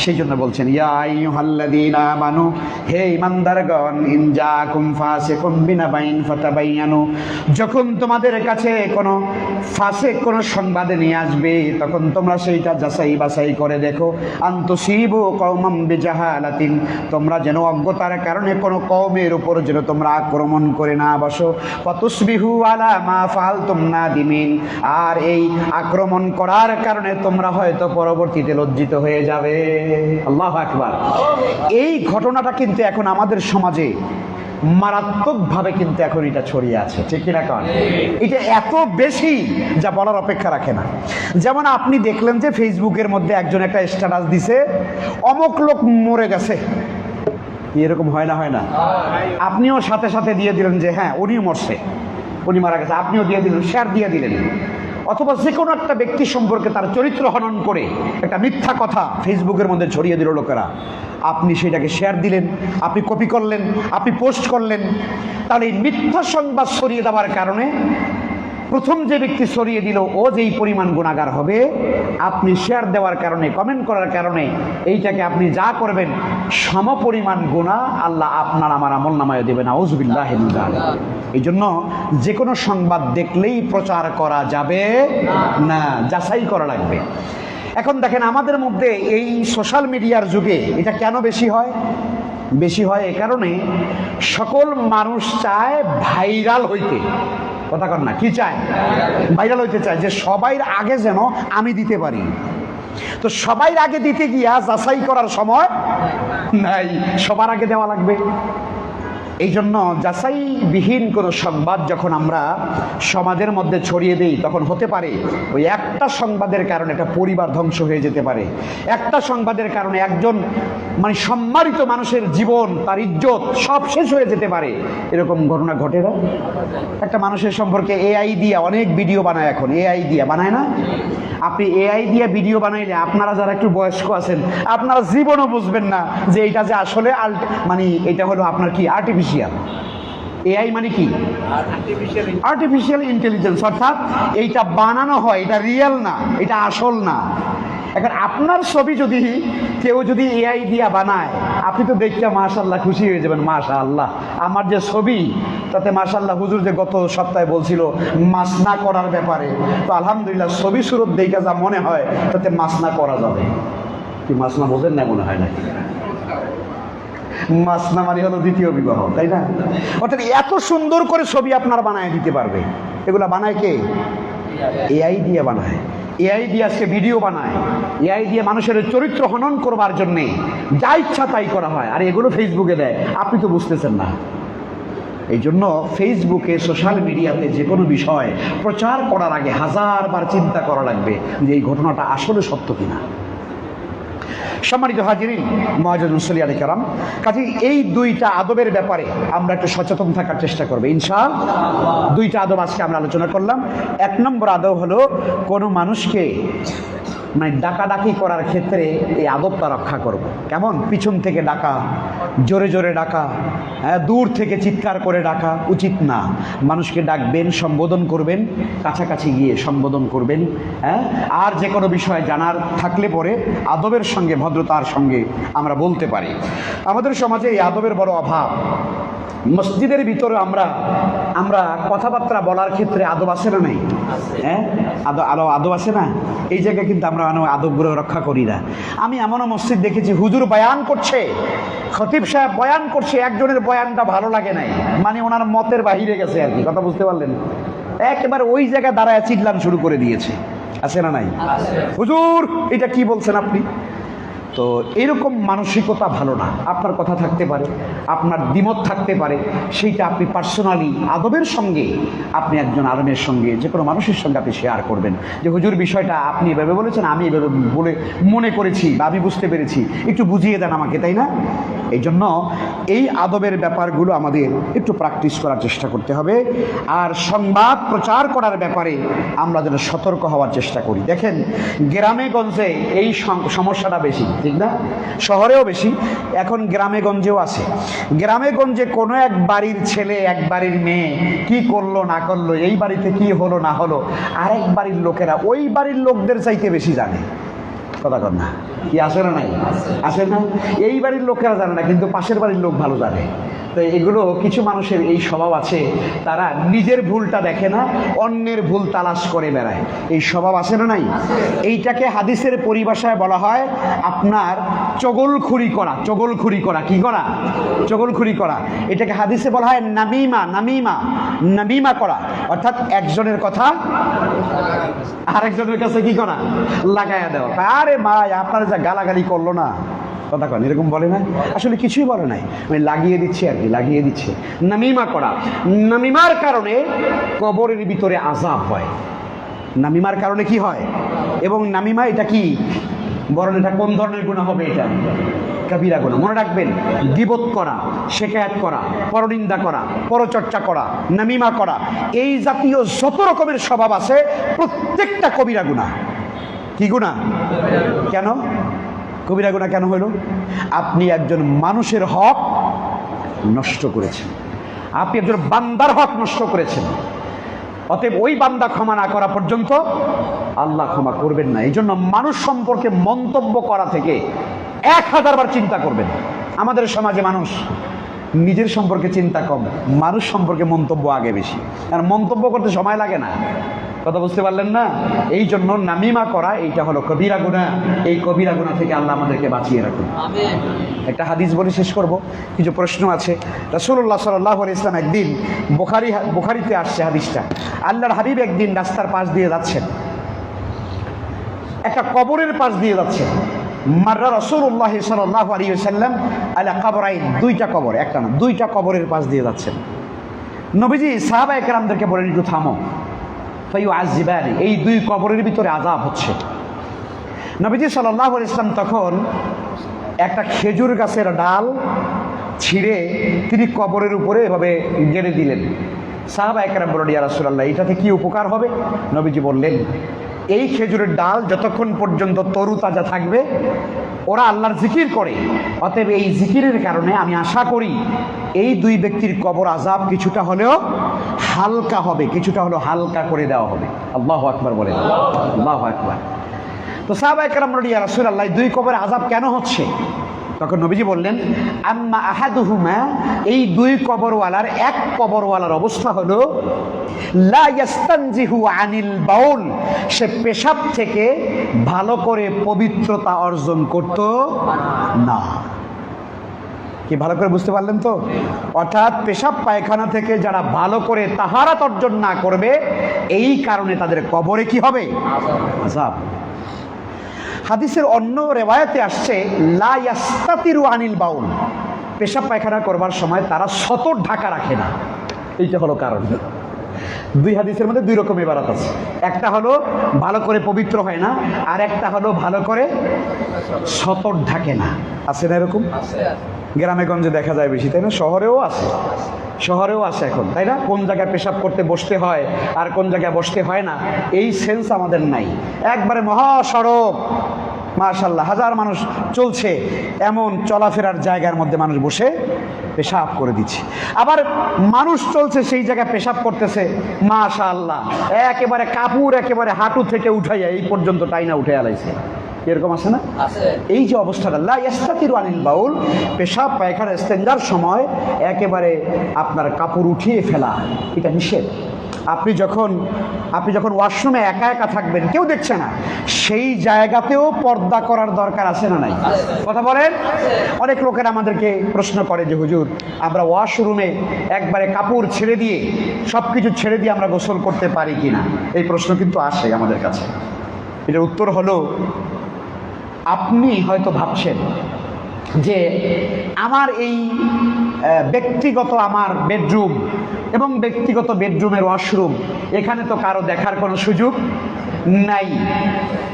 সেই জন্য বলছেন, ইয়া আইয়ুহাল্লাযীনা আমানু, হে ঈমানদারগণ, ইন জাআকুম ফাসিকুম বিনাবাইন ফাতাবায়ানু, যখন তোমাদের কাছে কোনো ফাসিক কোনো সংবাদ নিয়ে আসবে তখন তোমরা সেইটা যাচাই বাছাই করে দেখো। আন তুসিবু কওমান বিজাহালাতিন, তোমরা যেন অজ্ঞতার কারণে কোনো কওমের উপর যেন তোমরা আক্রমণ করে না বসো। ফাতুসবিহু আলা মা ফাআলতুম নাদিমিন, আর এই আক্রমণ করার কারণে তোমরা হয়তো পরবর্তীতে লজ্জিত হয়ে যাবে। আল্লাহু আকবার। এই ঘটনাটা কিন্তু এখন আমাদের সমাজে মারাত্মকভাবে কিন্তু এখন এটা ছড়িয়ে আছে, ঠিক কিনা কারণ এটা এত বেশি যা বলার অপেক্ষা রাখে না। যেমন আপনি দেখলেন যে ফেসবুকের মধ্যে একজন একটা স্ট্যাটাস দিছে, অমুক লোক মরে গেছে, এরকম হয় না? হয় না? আপনিও সাথে সাথে দিয়ে দিলেন যে হ্যাঁ উনিও মরছে, উনি মারা গেছে, আপনিও দিয়ে দিলেন, শেয়ার দিয়ে দিলেন। অথবা যে কোনো একটা ব্যক্তি সম্পর্কে তার চরিত্র হনন করে একটা মিথ্যা কথা ফেসবুকের মধ্যে ছড়িয়ে দিল লোকেরা, আপনি সেটাকে শেয়ার দিলেন, আপনি কপি করলেন, আপনি পোস্ট করলেন। তাহলে এই মিথ্যা সংবাদ ছড়িয়ে দেওয়ার কারণে প্রথম যে ব্যক্তি ছড়িয়ে দিল ও যেই পরিমাণ গুনাহগার হবে, আপনি শেয়ার দেওয়ার কারণে, কমেন্ট করার কারণে এইটাকে আপনি যা করবেন সমপরিমাণ গুনাহ আল্লাহ আপনার আমার আমলনামায় দেবেন। আউযুবিল্লাহি মিন যালিক। এই জন্য যে কোনো সংবাদ দেখলেই প্রচার করা যাবে না, যাচাই করা লাগবে। এখন দেখেন আমাদের মধ্যে এই সোশ্যাল মিডিয়ার যুগে এটা কেন বেশি হয়? বেশি হয় এ কারণে সকল মানুষ চায় ভাইরাল হইতে। কথা কর না, কি চায়? ভাইরাল হইতে চায়, যে সবাই আগে যেন আমি দিতে পারি। তো সবাই আগে দিতে গিয়া যাচাই করার সময় নাই, সবার আগে দেওয়া লাগবে। এই জন্য যাচাইবিহীন কোনো সংবাদ যখন আমরা সমাজের মধ্যে ছড়িয়ে দিই তখন হতে পারে ওই একটা সংবাদের কারণে একটা পরিবার ধ্বংস হয়ে যেতে পারে, একটা সংবাদের কারণে একজন সম্মানিত মানুষের জীবন, তার ইজ্জত সব শেষ হয়ে যেতে পারে। এরকম ঘটনা ঘটে না? একটা মানুষের সম্পর্কে এআই দিয়ে অনেক ভিডিও বানায়, এখন এআই দিয়ে বানায় না? আপনি এআই দিয়ে ভিডিও বানাইলে আপনারা যারা একটু বয়স্ক আছেন আপনারা জীবনও বুঝবেন না যে এটা যে আসলে এটা হলো আপনার কি আর্টিফিশিয়াল। এআই মানে কি? Artificial intelligence. অর্থাৎ এইটা বানানো হয়, এটা রিয়েল না, এটা আসল না। এখন আপনার ছবি যদি কেউ যদি এআই দিয়া বানায়, আপনি তো দেখতে মাশাআল্লাহ খুশি হয়ে যাবেন, মাশাআল্লাহ আমার যে ছবি তাতে মাশাআল্লাহ হুজুর যে গত সপ্তাহে বলছিল মাসনা করার ব্যাপারে, তো আলহামদুলিল্লাহ ছবি সুরত দেখে যা মনে হয় তাতে মাসনা করা যাবে। কি মাসনা বোঝেন না মনে হয় নাকি? মাসনা মানে হলো দ্বিতীয় বিবাহ, তাই না? অর্থাৎ এত সুন্দর করে ছবি আপনার বানায় দিতে পারবে। এগুলা বানায় কে? এআই দিয়ে বানায়। এআই দিয়ে আজকে ভিডিও বানায়, এআই দিয়ে মানুষের চরিত্র হনন করবার জন্যে যা ইচ্ছা তাই করা হয়, আর এগুলো ফেসবুকে দেয়। আপনি তো বুঝতেছেন না। এই জন্য ফেসবুকে, সোশ্যাল মিডিয়াতে যে কোনো বিষয় প্রচার করার আগে হাজারবার চিন্তা করা লাগবে যে এই ঘটনাটা আসলে সত্য কিনা। সম্মানিত হাজিরিন, মুআজ্জাজ মুসল্লি আলাইহিস সালাম, কাজে এই দুইটা আদবের ব্যাপারে আমরা একটু সচেতন থাকার চেষ্টা করব ইনশাআল্লাহ। দুইটা আদব আজকে আমরা আলোচনা করলাম। এক নম্বর আদব হলো কোনো মানুষকে মানে ডাকাডাকি করার ক্ষেত্রে এই আদবটা রক্ষা করব। কেমন? পিছন থেকে ডাকা, জোরে জোরে ডাকা, দূর থেকে চিৎকার করে ডাকা উচিত না। মানুষকে ডাকবেন, সম্বোধন করবেন, কাছাকাছি গিয়ে সম্বোধন করবেন। আর যে কোনো বিষয় জানার থাকলে পরে আদবের সঙ্গে, ভদ্রতার সঙ্গে আমরা বলতে পারি। আমাদের সমাজে এই আদবের বড় অভাব। মসজিদের ভিতরে আমরা কথাবার্তা বলার ক্ষেত্রে আদব আছে না নাই? আদব আছে না? এই জায়গায় কিন্তু আমরা আদবগুলো রক্ষা করি না। আমি এমনও মসজিদ দেখেছি, হুজুর বয়ান করছে, খতিব সাহেব বয়ান করছে, একজনের বয়ানটা ভালো লাগে নাই, মানে ওনার মতের বাহিরে গেছে আর কি, কথা বুঝতে পারলেন? একেবারে ওই জায়গায় দাঁড়ায় চিল্লান শুরু করে দিয়েছে। আছে না নাই? হুজুর এটা কি বলছেন আপনি? তো এরকম মানসিকতা ভালো না। আপনার কথা থাকতে পারে, আপনার দ্বিমত থাকতে পারে, সেইটা আপনি পার্সোনালি আদবের সঙ্গে আপনি একজন আলেমের সঙ্গে, যে কোনো মানুষের সঙ্গে আপনি শেয়ার করবেন যে হুজুর বিষয়টা আপনি এভাবে বলেছেন, আমি এভাবে বলে মনে করেছি বা আমি বুঝতে পেরেছি, একটু বুঝিয়ে দেন আমাকে, তাই না? এই জন্য এই আদবের ব্যাপারগুলো আমাদের একটু প্র্যাকটিস করার চেষ্টা করতে হবে। আর সংবাদ প্রচার করার ব্যাপারে আমরা যেন সতর্ক হওয়ার চেষ্টা করি। দেখেন, গ্রামে গঞ্জে এই সমস্যাটা বেশি, ঠিক না? শহরেও বেশি, এখন গ্রামে গঞ্জেও আছে। গ্রামে গঞ্জে কোনো এক বাড়ির ছেলে, এক বাড়ির মেয়ে কি করলো না করলো, এই বাড়িতে কি হলো না হলো, আরেক বাড়ির লোকেরা ওই বাড়ির লোকদের চাইতে বেশি জানে। কথা কর না? কি আসে না নাই? আসে না? এই বাড়ির লোকেরা জানে না, কিন্তু পাশের বাড়ির লোক ভালো জানে। তো এগুলো কিছু মানুষের এই স্বভাব আছে, তারা নিজের ভুলটা দেখে না, অন্যের ভুল তালাশ করে বেড়ায়। এই স্বভাব আছে না নাই? এইটাকে হাদিসের পরিভাষায় বলা হয় আপনার চগলখুরি করা। চগলখুরি করা, কি করা? চগলখুরি করা। এটাকে হাদিসে বলা হয় নামিমা। নামিমা, নামিমা করা, অর্থাৎ একজনের কথা আরেকজনের কাছে কি করা? লাগাইয়া দেওয়া। আরে ভাই, আপনার যা গালাগালি করলো না, কথা কন, এরকম বলে না? আসলে কিছুই বলে নাই, আমি লাগিয়ে দিচ্ছি আর কি, লাগিয়ে দিচ্ছে। নামিমা করা। নামিমার কারণে কবরের ভিতরে আযাব হয়। নামিমার কারণে কি হয়? এবং নামিমা এটা কি বলেন, এটা কোন ধরনের গুনাহ হবে? এটা কাবিরা গুনাহ। মনে রাখবেন, গীবত করা, শিকায়াত করা, পরনিন্দা করা, পরচর্চা করা, নামিমা করা, এই জাতীয় যত রকমের স্বভাব আছে প্রত্যেকটা কবিরা গুনাহ। কি গুনাহ? কেন কবিরা গুনাহ কেন হলো? আপনি একজন মানুষের হক নষ্ট করেছেন, আপনি একজন বান্দার হক নষ্ট করেছেন। অতএব ওই বান্দা ক্ষমা না করা পর্যন্ত আল্লাহ ক্ষমা করবেন না। এই জন্য মানুষ সম্পর্কে মন্তব্য করা থেকে 1000 বার চিন্তা করবেন। আমাদের সমাজে মানুষ নিজের সম্পর্কে চিন্তা কম, মানুষ সম্পর্কে মন্তব্য আগে বেশি, আর মন্তব্য করতে সময় লাগে না। কথা বুঝতে পারলেন না? এই জন্য নামিমা করা এইটা হলো কবিরা গুনাহ। এই কবিরা গুনাহ থেকে আল্লাহ আমাদেরকে বাঁচিয়ে রাখুন। একটা হাদিস বলে শেষ করব, কিছু প্রশ্ন আছে। রাসূলুল্লাহ সাল্লাল্লাহু আলাইহি ওয়াসাল্লাম একদিন, বুখারীতে আসছে হাদিসটা, আল্লাহর হাবিব একদিন রাস্তার পাশ দিয়ে যাচ্ছেন, একটা কবরের পাশ দিয়ে যাচ্ছেন। মাররা রাসূলুল্লাহ সাল্লাল্লাহু আলাইহি ওয়াসাল্লাম আলা কবরাইন, দুইটা কবর, একটা না দুইটা কবরের পাশ দিয়ে যাচ্ছেন। নবীজি সাহাবায়ে কেরামদেরকে বলেন, একটু থামো, ফায়ুআযিবানি, এই দুই কবরের ভিতরে আযাব হচ্ছে। নবীজি সাল্লাল্লাহু আলাইহি ওয়াসাল্লাম তখন একটা খেজুর গাছের ডাল ছিঁড়ে তিনি কবরের উপরে এভাবে গেড়ে দিলেন। সাহাবায়ে কেরাম বললেন, ইয়া রাসূলুল্লাহ, এটাতে কি উপকার হবে? নবীজি বললেন, এই খেজুরের ডাল যতক্ষণ পর্যন্ত তরু তাজা থাকবে ওরা আল্লাহর জিকির করে, অতএব এই জিকিরের কারণে আমি আশা করি এই দুই ব্যক্তির কবর আযাব কিছুটা হলেও হালকা হবে, কিছুটা হলেও হালকা করে দেওয়া হবে। আল্লাহু আকবার বলেন, আল্লাহু আকবার। তো সাহাবায়ে কেরাম বললেন, ইয়া রাসূলুল্লাহ, দুই কবরে আযাব কেন হচ্ছে? তখন নবীজি বললেন, আম্মা আহাদুহুমা, এই দুই কবরওয়ালার এক কবরওয়ালার অবস্থা হলো লা ইয়াস্তানজিহু আনিল বাউল, সে পেশাব থেকে ভালো করে পবিত্রতা অর্জন করত না। কি ভালো করে বুঝতে পারলেন তো? অর্থাৎ পেশাব পায়খানা থেকে যারা ভালো করে তাহারাত অর্জন না করবে, এই কারণে তাদের কবরে কি হবে? আযাব। হাদিসের অন্য রেওয়ায়াতে আসছে লা ইয়াস্তাতিরু আনিল বাউল, পেশাব পায়খানা করবার সময় তারা সতর ঢাকা রাখে না। এইটা হলো কারণ। দুই হাদিসের মধ্যে দুই রকম ইবারত আছে। একটা হলো ভালো করে পবিত্র হয় না, আর একটা হলো ভালো করে সতর ঢাকে না। আছে না এরকম? গ্রামে গঞ্জে দেখা যায় বেশি, তাই না? শহরেও আছে, শহরেও আছে এখন, তাই না? কোন জায়গায় পেশাব করতে বসতে হয় আর কোন জায়গায় বসতে হয় না, এই সেন্স আমাদের নাই। একবারে মহাসড়ক, মাশাআল্লাহ, হাজার মানুষ চলছে, এমন চলাফেরার জায়গার মধ্যে মানুষ বসে পেশাব করে দিচ্ছে। আবার মানুষ চলছে, সেই জায়গায় পেশাব করতেছে, মাশাআল্লাহ, একেবারে কাপড় একেবারে হাঁটু থেকে উঠাইয়া এই পর্যন্ত টাইনা উঠে আলাইছে। এরকম আছে না? এই যে অবস্থাটা, লা ইয়াস্তাতিরু আনিল বাউল, পেশাব পায়খানা ইস্তেঞ্জার সময় একেবারে আপনার কাপড় উঠিয়ে ফেলা, এটা নিষেধ। আপনি যখন ওয়াশরুমে একা একা থাকবেন, কেউ দেখছে না, সেই জায়গাতেও পর্দা করার দরকার আছে না নাই? কথা বলেন। অনেক লোকের আমাদেরকে প্রশ্ন করে যে হুজুর, আমরা ওয়াশরুমে একবারে কাপড় ছেড়ে দিয়ে, সব কিছু ছেড়ে দিয়ে আমরা গোসল করতে পারি কিনা, এই প্রশ্ন কিন্তু আসে আমাদের কাছে। এটার উত্তর হলো, আপনি হয়তো ভাবছেন যে আমার এই ব্যক্তিগত আমার বেডরুম এবং ব্যক্তিগত বেডরুমের ওয়াশরুম, এখানে তো কারো দেখার কোনো সুযোগ নাই।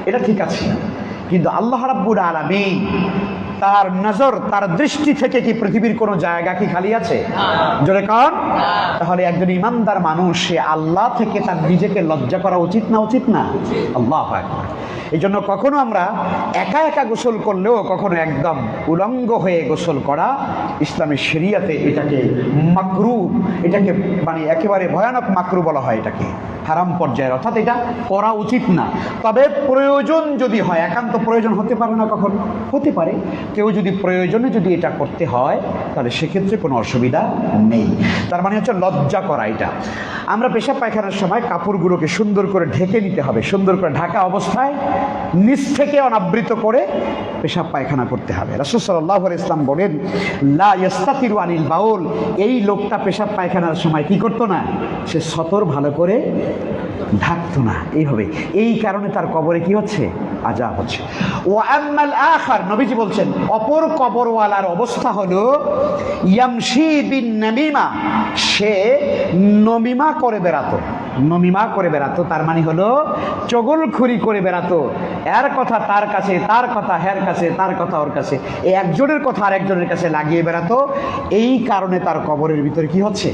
এটা ঠিক আছে, কিন্তু আল্লাহ রাব্বুল আলামিন তার নজর, তার দৃষ্টি থেকে কি পৃথিবীর কোনো জায়গা কি খালি আছে? জোরে কর। তাহলে একজন ইমানদার মানুষ, সে আল্লাহ থেকে তার নিজেকে লজ্জা করা উচিত না? উচিত না? আল্লাহু আকবার। এই জন্য কখনো আমরা একা একা গোসল করলেও কখনো একদম উলঙ্গ হয়ে গোসল করা, ইসলামের শরিয়াতে এটাকে মাকরু, এটাকে মানে একেবারে ভয়ানক মাকরু বলা হয়, এটাকে হারাম পর্যায়ের, অর্থাৎ এটা করা উচিত না। তবে প্রয়োজন যদি হয়, একান্ত প্রয়োজন হতে পারে না, কখন হতে পারে, কেউ যদি প্রয়োজনে যদি এটা করতে হয়, তাহলে সেক্ষেত্রে কোনো অসুবিধা নেই। তার মানে হচ্ছে লজ্জা করা। এটা আমরা পেশাব পায়খানার সময় কাপড়গুলোকে সুন্দর করে ঢেকে নিতে হবে, সুন্দর করে ঢাকা অবস্থায় নিচ থেকে অনাবৃত করে পেশাব পায়খানা করতে হবে। রাসূল সাল্লাল্লাহু আলাইহি ওয়াসাল্লাম বলেন, লা ইয়াস্তাতিরু আনিল বাউল, এই লোকটা পেশাব পায়খানার সময় কি করতো না? সে সতর ভালো করে ঢাকতো না। এইভাবে, এই কারণে তার কবরে কি হচ্ছে? আযাব হচ্ছে। ওয়া আম্মাল আখার, নবীজি বলছেন, অপর কবরওয়ালার অবস্থা হলো ইয়ামশি বিন নামিমা, সে নমিমা করে বেড়াতো। নমিমা করে বেড়াতো তার মানে হলো চগলখুরি করে বেড়াতো। এর কথা তার কাছে, তার কথা হের কাছে, তার কথা ওর কাছে, এই একজনের কথা আর একজনের কাছে লাগিয়ে বেড়াতো। এই কারণে তার কবরের ভিতরে কি হচ্ছে?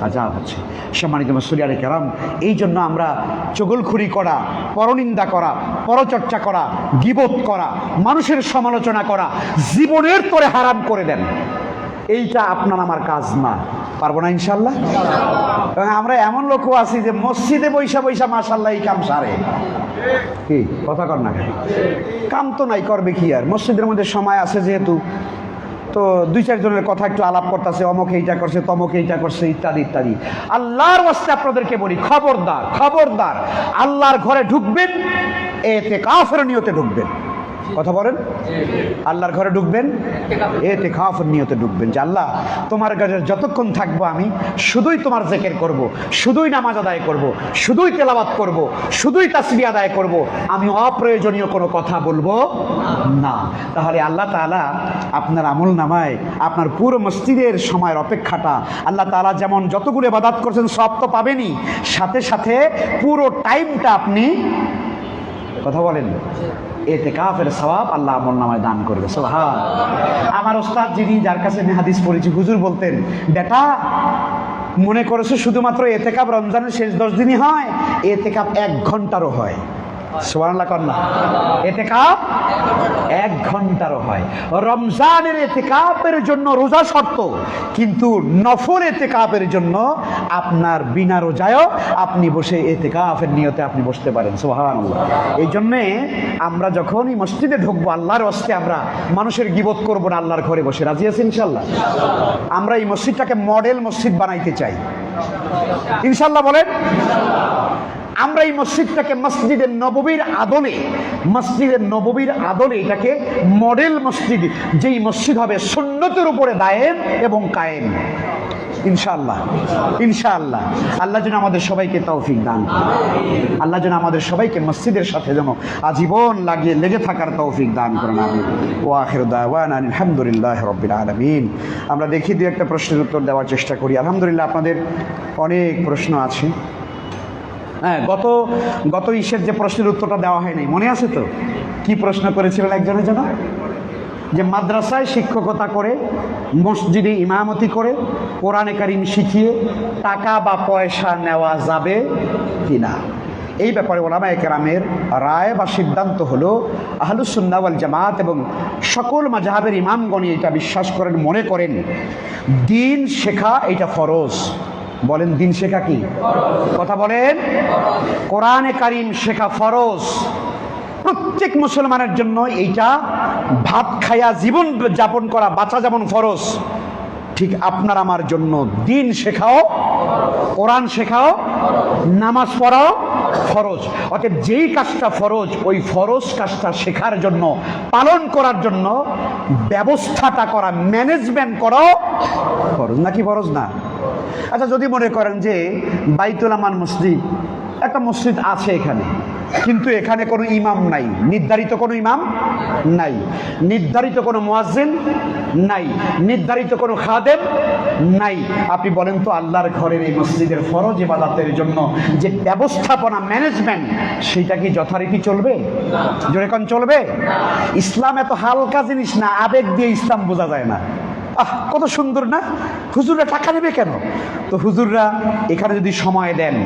আযাব হচ্ছে। সম্মানিত মুসল্লিয়ানে কেরাম, এই জন্য আমরা চগলখুরি করা, পরনিন্দা করা, পরচর্চা করা, গীবত করা, মানুষের সমালোচনা করা জীবনের তরে হারাম করে দেন। এইটা আপনার আমার কাজ না, পারবো না ইনশাল্লাহ। এবং আমরা এমন লোকও আছি যে মসজিদে বৈশা বৈশা মাশাল্লাহ এই কাম সারে। কি কথা কর না, কাম তো নাই, করবে কি আর? মসজিদের মধ্যে সময় আছে যেহেতু, তো দুই চারজনের কথা একটু আলাপ করতেছে, অমুক এইটা করছে, তমুক এইটা করছে, ইত্যাদি ইত্যাদি। আল্লাহর ওয়াস্তে আপনাদেরকে বলি, খবরদার খবরদার, আল্লাহর ঘরে ঢুকবেন ইতিকাফের নিয়তে ঢুকবেন। কথা বলেন, আল্লাহর ঘরে ঢুকবেন ইতিকাফের নিয়তে ঢুকবেন, যে আল্লাহ তোমার কাছে যতক্ষণ থাকবো আমি শুধুই তোমার জিকির করব, শুধুই নামাজ আদায় করব, শুধুই তেলাওয়াত করব, শুধুই তাসবিহ আদায় করব, আমি অপ্রয়োজনীয় কোনো কথা বলবো না। তাহলে আল্লাহ তাআলা আপনার আমল নামায় আপনার পুরো মসজিদের সময়ের অপেক্ষাটা, আল্লাহ তাআলা যেমন যতগুলো ইবাদত করছেন সব তো পাবেনই, সাথে সাথে পুরো টাইমটা আপনি, কথা বলেন, ইতিকাফের সওয়াব আল্লাহ আমলনামায় দান করবে। সুবহান। আমার ওস্তাদ যিনি, যার কাছে আমি হাদিস পড়েছি, হুজুর বলতেন, বেটা মনে করেছো শুধুমাত্র ইতিকাফ রমজানের শেষ 10 দিনই হয়? ইতিকাফ 1 ঘন্টারও হয়। সুবহানাল্লাহ কর না। ইতিকাফ 1 ঘন্টারও হয়। রমজানের ইতিকাফের জন্য রোজা শর্ত, কিন্তু নফল ইতিকাফের জন্য আপনার বিনা রোজায়ও আপনি বসে ইতিকাফের নিয়তে আপনি বসতে পারেন। সুবহানাল্লাহ। এই জন্যে আমরা যখনই মসজিদে ঢুকবো, আল্লাহর ওয়াস্তে আমরা মানুষের গীবত করবো না, আল্লাহর ঘরে বসে। রাজি আছেন ইনশাআল্লাহ? আমরা এই মসজিদটাকে মডেল মসজিদ বানাইতে চাই ইনশাআল্লাহ। বলেন আমরা এই মসজিদটাকে মসজিদে নববীর আদলে এটাকে মডেল মসজিদ, যেই মসজিদ হবে সুন্নতের উপরে দায়েম এবং কায়েম, ইনশাআল্লাহ। ইনশাআল্লাহ আল্লাহ যেন আমাদের সবাইকে তৌফিক দান করেন, আল্লাহ যেন আমাদের সবাইকে মসজিদের সাথে যেন আজীবন লেগে থাকার তৌফিক দান করেন। আমিন। ওয়া আখিরু দাওয়ানা আলহামদুলিল্লাহি রাব্বিল আলামিন। আমরা দেখি দুই একটা প্রশ্নের উত্তর দেওয়ার চেষ্টা করি। আলহামদুলিল্লাহ আপনাদের অনেক প্রশ্ন আছে। হ্যাঁ, গত ইসের যে প্রশ্নের উত্তরটা দেওয়া হয় নাই, মনে আছে তো? কি প্রশ্ন করেছিলেন একজনের জন্য? যে মাদ্রাসায় শিক্ষকতা করে, মসজিদে ইমামতি করে, কোরআনে কারিম শিখিয়ে টাকা বা পয়সা নেওয়া যাবে কিনা, এই ব্যাপারে উলামায়ে কেরামের রায় বা সিদ্ধান্ত হলো আহলুস সুন্নাহ ওয়াল জামাত এবং সকল মাযহাবের ইমামগণই এটা বিশ্বাস করেন, মনে করেন দিন শেখা এটা ফরজ। বলেন, দিন শেখা কি কথা বলেন? কোরআনে কারিম শেখা ফরজ। প্রত্যেক মুসলমানের জন্য এইটা ভাত খায়া জীবন যাপন করা, বাঁচা যেমন ফরজ, ঠিক আপনার আমার জন্য দিন শেখাও, কোরআন শেখাও, নামাজ পড়াও ফরজ। অতএব যেই কাজটা ফরজ, ওই ফরজ কাজটা শেখার জন্য, পালন করার জন্য ব্যবস্থাটা করা, ম্যানেজমেন্ট করাও ফরজ। নাকি ফরজ না? আচ্ছা, যদি মনে করেন যে বাইতুল আমান মসজিদ, একটা মসজিদ আছে এখানে, কিন্তু এখানে কোনো ইমাম নাই, নির্ধারিত কোনো ইমাম নাই, নির্ধারিত কোনো মুয়াজ্জিন নাই, নির্ধারিত কোনো খাদেম নাই, আপনি বলেন তো আল্লাহর ঘরের এই মসজিদের ফরজ ইবাদতের জন্য যে ব্যবস্থাপনা, ম্যানেজমেন্ট, সেটা কি যথারীতি চলবে? জোরে কোন চলবে? ইসলাম এত হালকা জিনিস না, আবেগ দিয়ে ইসলাম বোঝা যায় না। কত সুন্দর না? হুজুররা টাকা নেবে কেন? তো হুজুররা এখানে যদি সময় দেন,